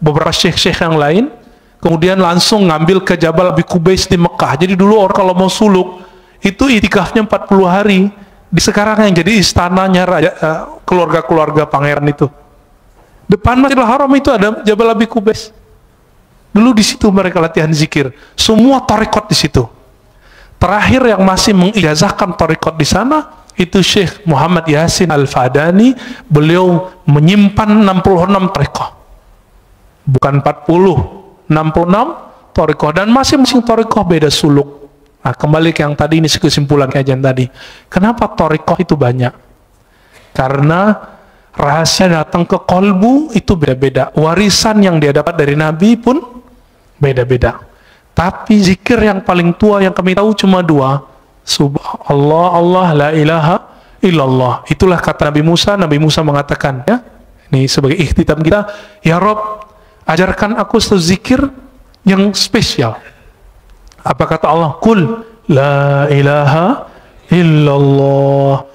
beberapa syekh-syekh yang lain, kemudian langsung ngambil ke Jabal Abi Qubais di Mekah. Jadi dulu orang kalau mau suluk, itu itikafnya 40 hari. Di sekarang yang jadi istananya raja, keluarga-keluarga pangeran itu. Depan Masjidil Haram itu ada Jabal Abi Qubais. Dulu di situ mereka latihan zikir. Semua tarekat di situ. Terakhir yang masih mengijazahkan tarekat di sana itu Syekh Muhammad Yasin Al-Fadani. Beliau menyimpan 66 tarekat. Bukan 40, 66 tarekat, dan masing-masing tarekat beda suluk. Nah, kembali ke yang tadi, ini kesimpulan kajian tadi. Kenapa tarekat itu banyak? Karena rahasia datang ke kolbu itu beda-beda. Warisan yang dia dapat dari Nabi pun beda-beda. Tapi zikir yang paling tua yang kami tahu cuma 2. Subhanallah, Allah, la ilaha illallah. Itulah kata Nabi Musa. Nabi Musa mengatakan, ya, ini sebagai ikhtitam kita, ya Rob, ajarkan aku satu zikir yang spesial. Apa kata Allah? Qul la ilaha illallah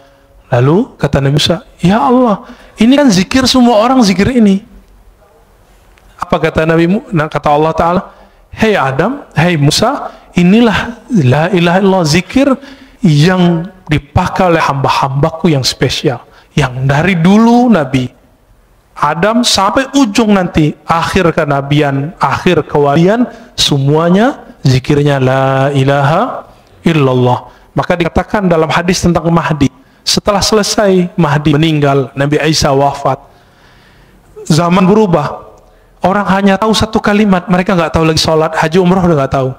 Lalu kata Nabi Musa, ya Allah, ini kan zikir semua orang zikir ini. Apa kata kata Allah Ta'ala, hei Adam, hei Musa, inilah la ilaha illallah, zikir yang dipakai oleh hamba-hambaku yang spesial, yang dari dulu Nabi Adam sampai ujung nanti akhir kenabian, akhir kewalian, semuanya zikirnya la ilaha illallah. Maka dikatakan dalam hadis tentang Mahdi, setelah selesai Mahdi meninggal, Nabi Isa wafat, zaman berubah, orang hanya tahu satu kalimat, mereka nggak tahu lagi sholat, haji, umrah udah nggak tahu.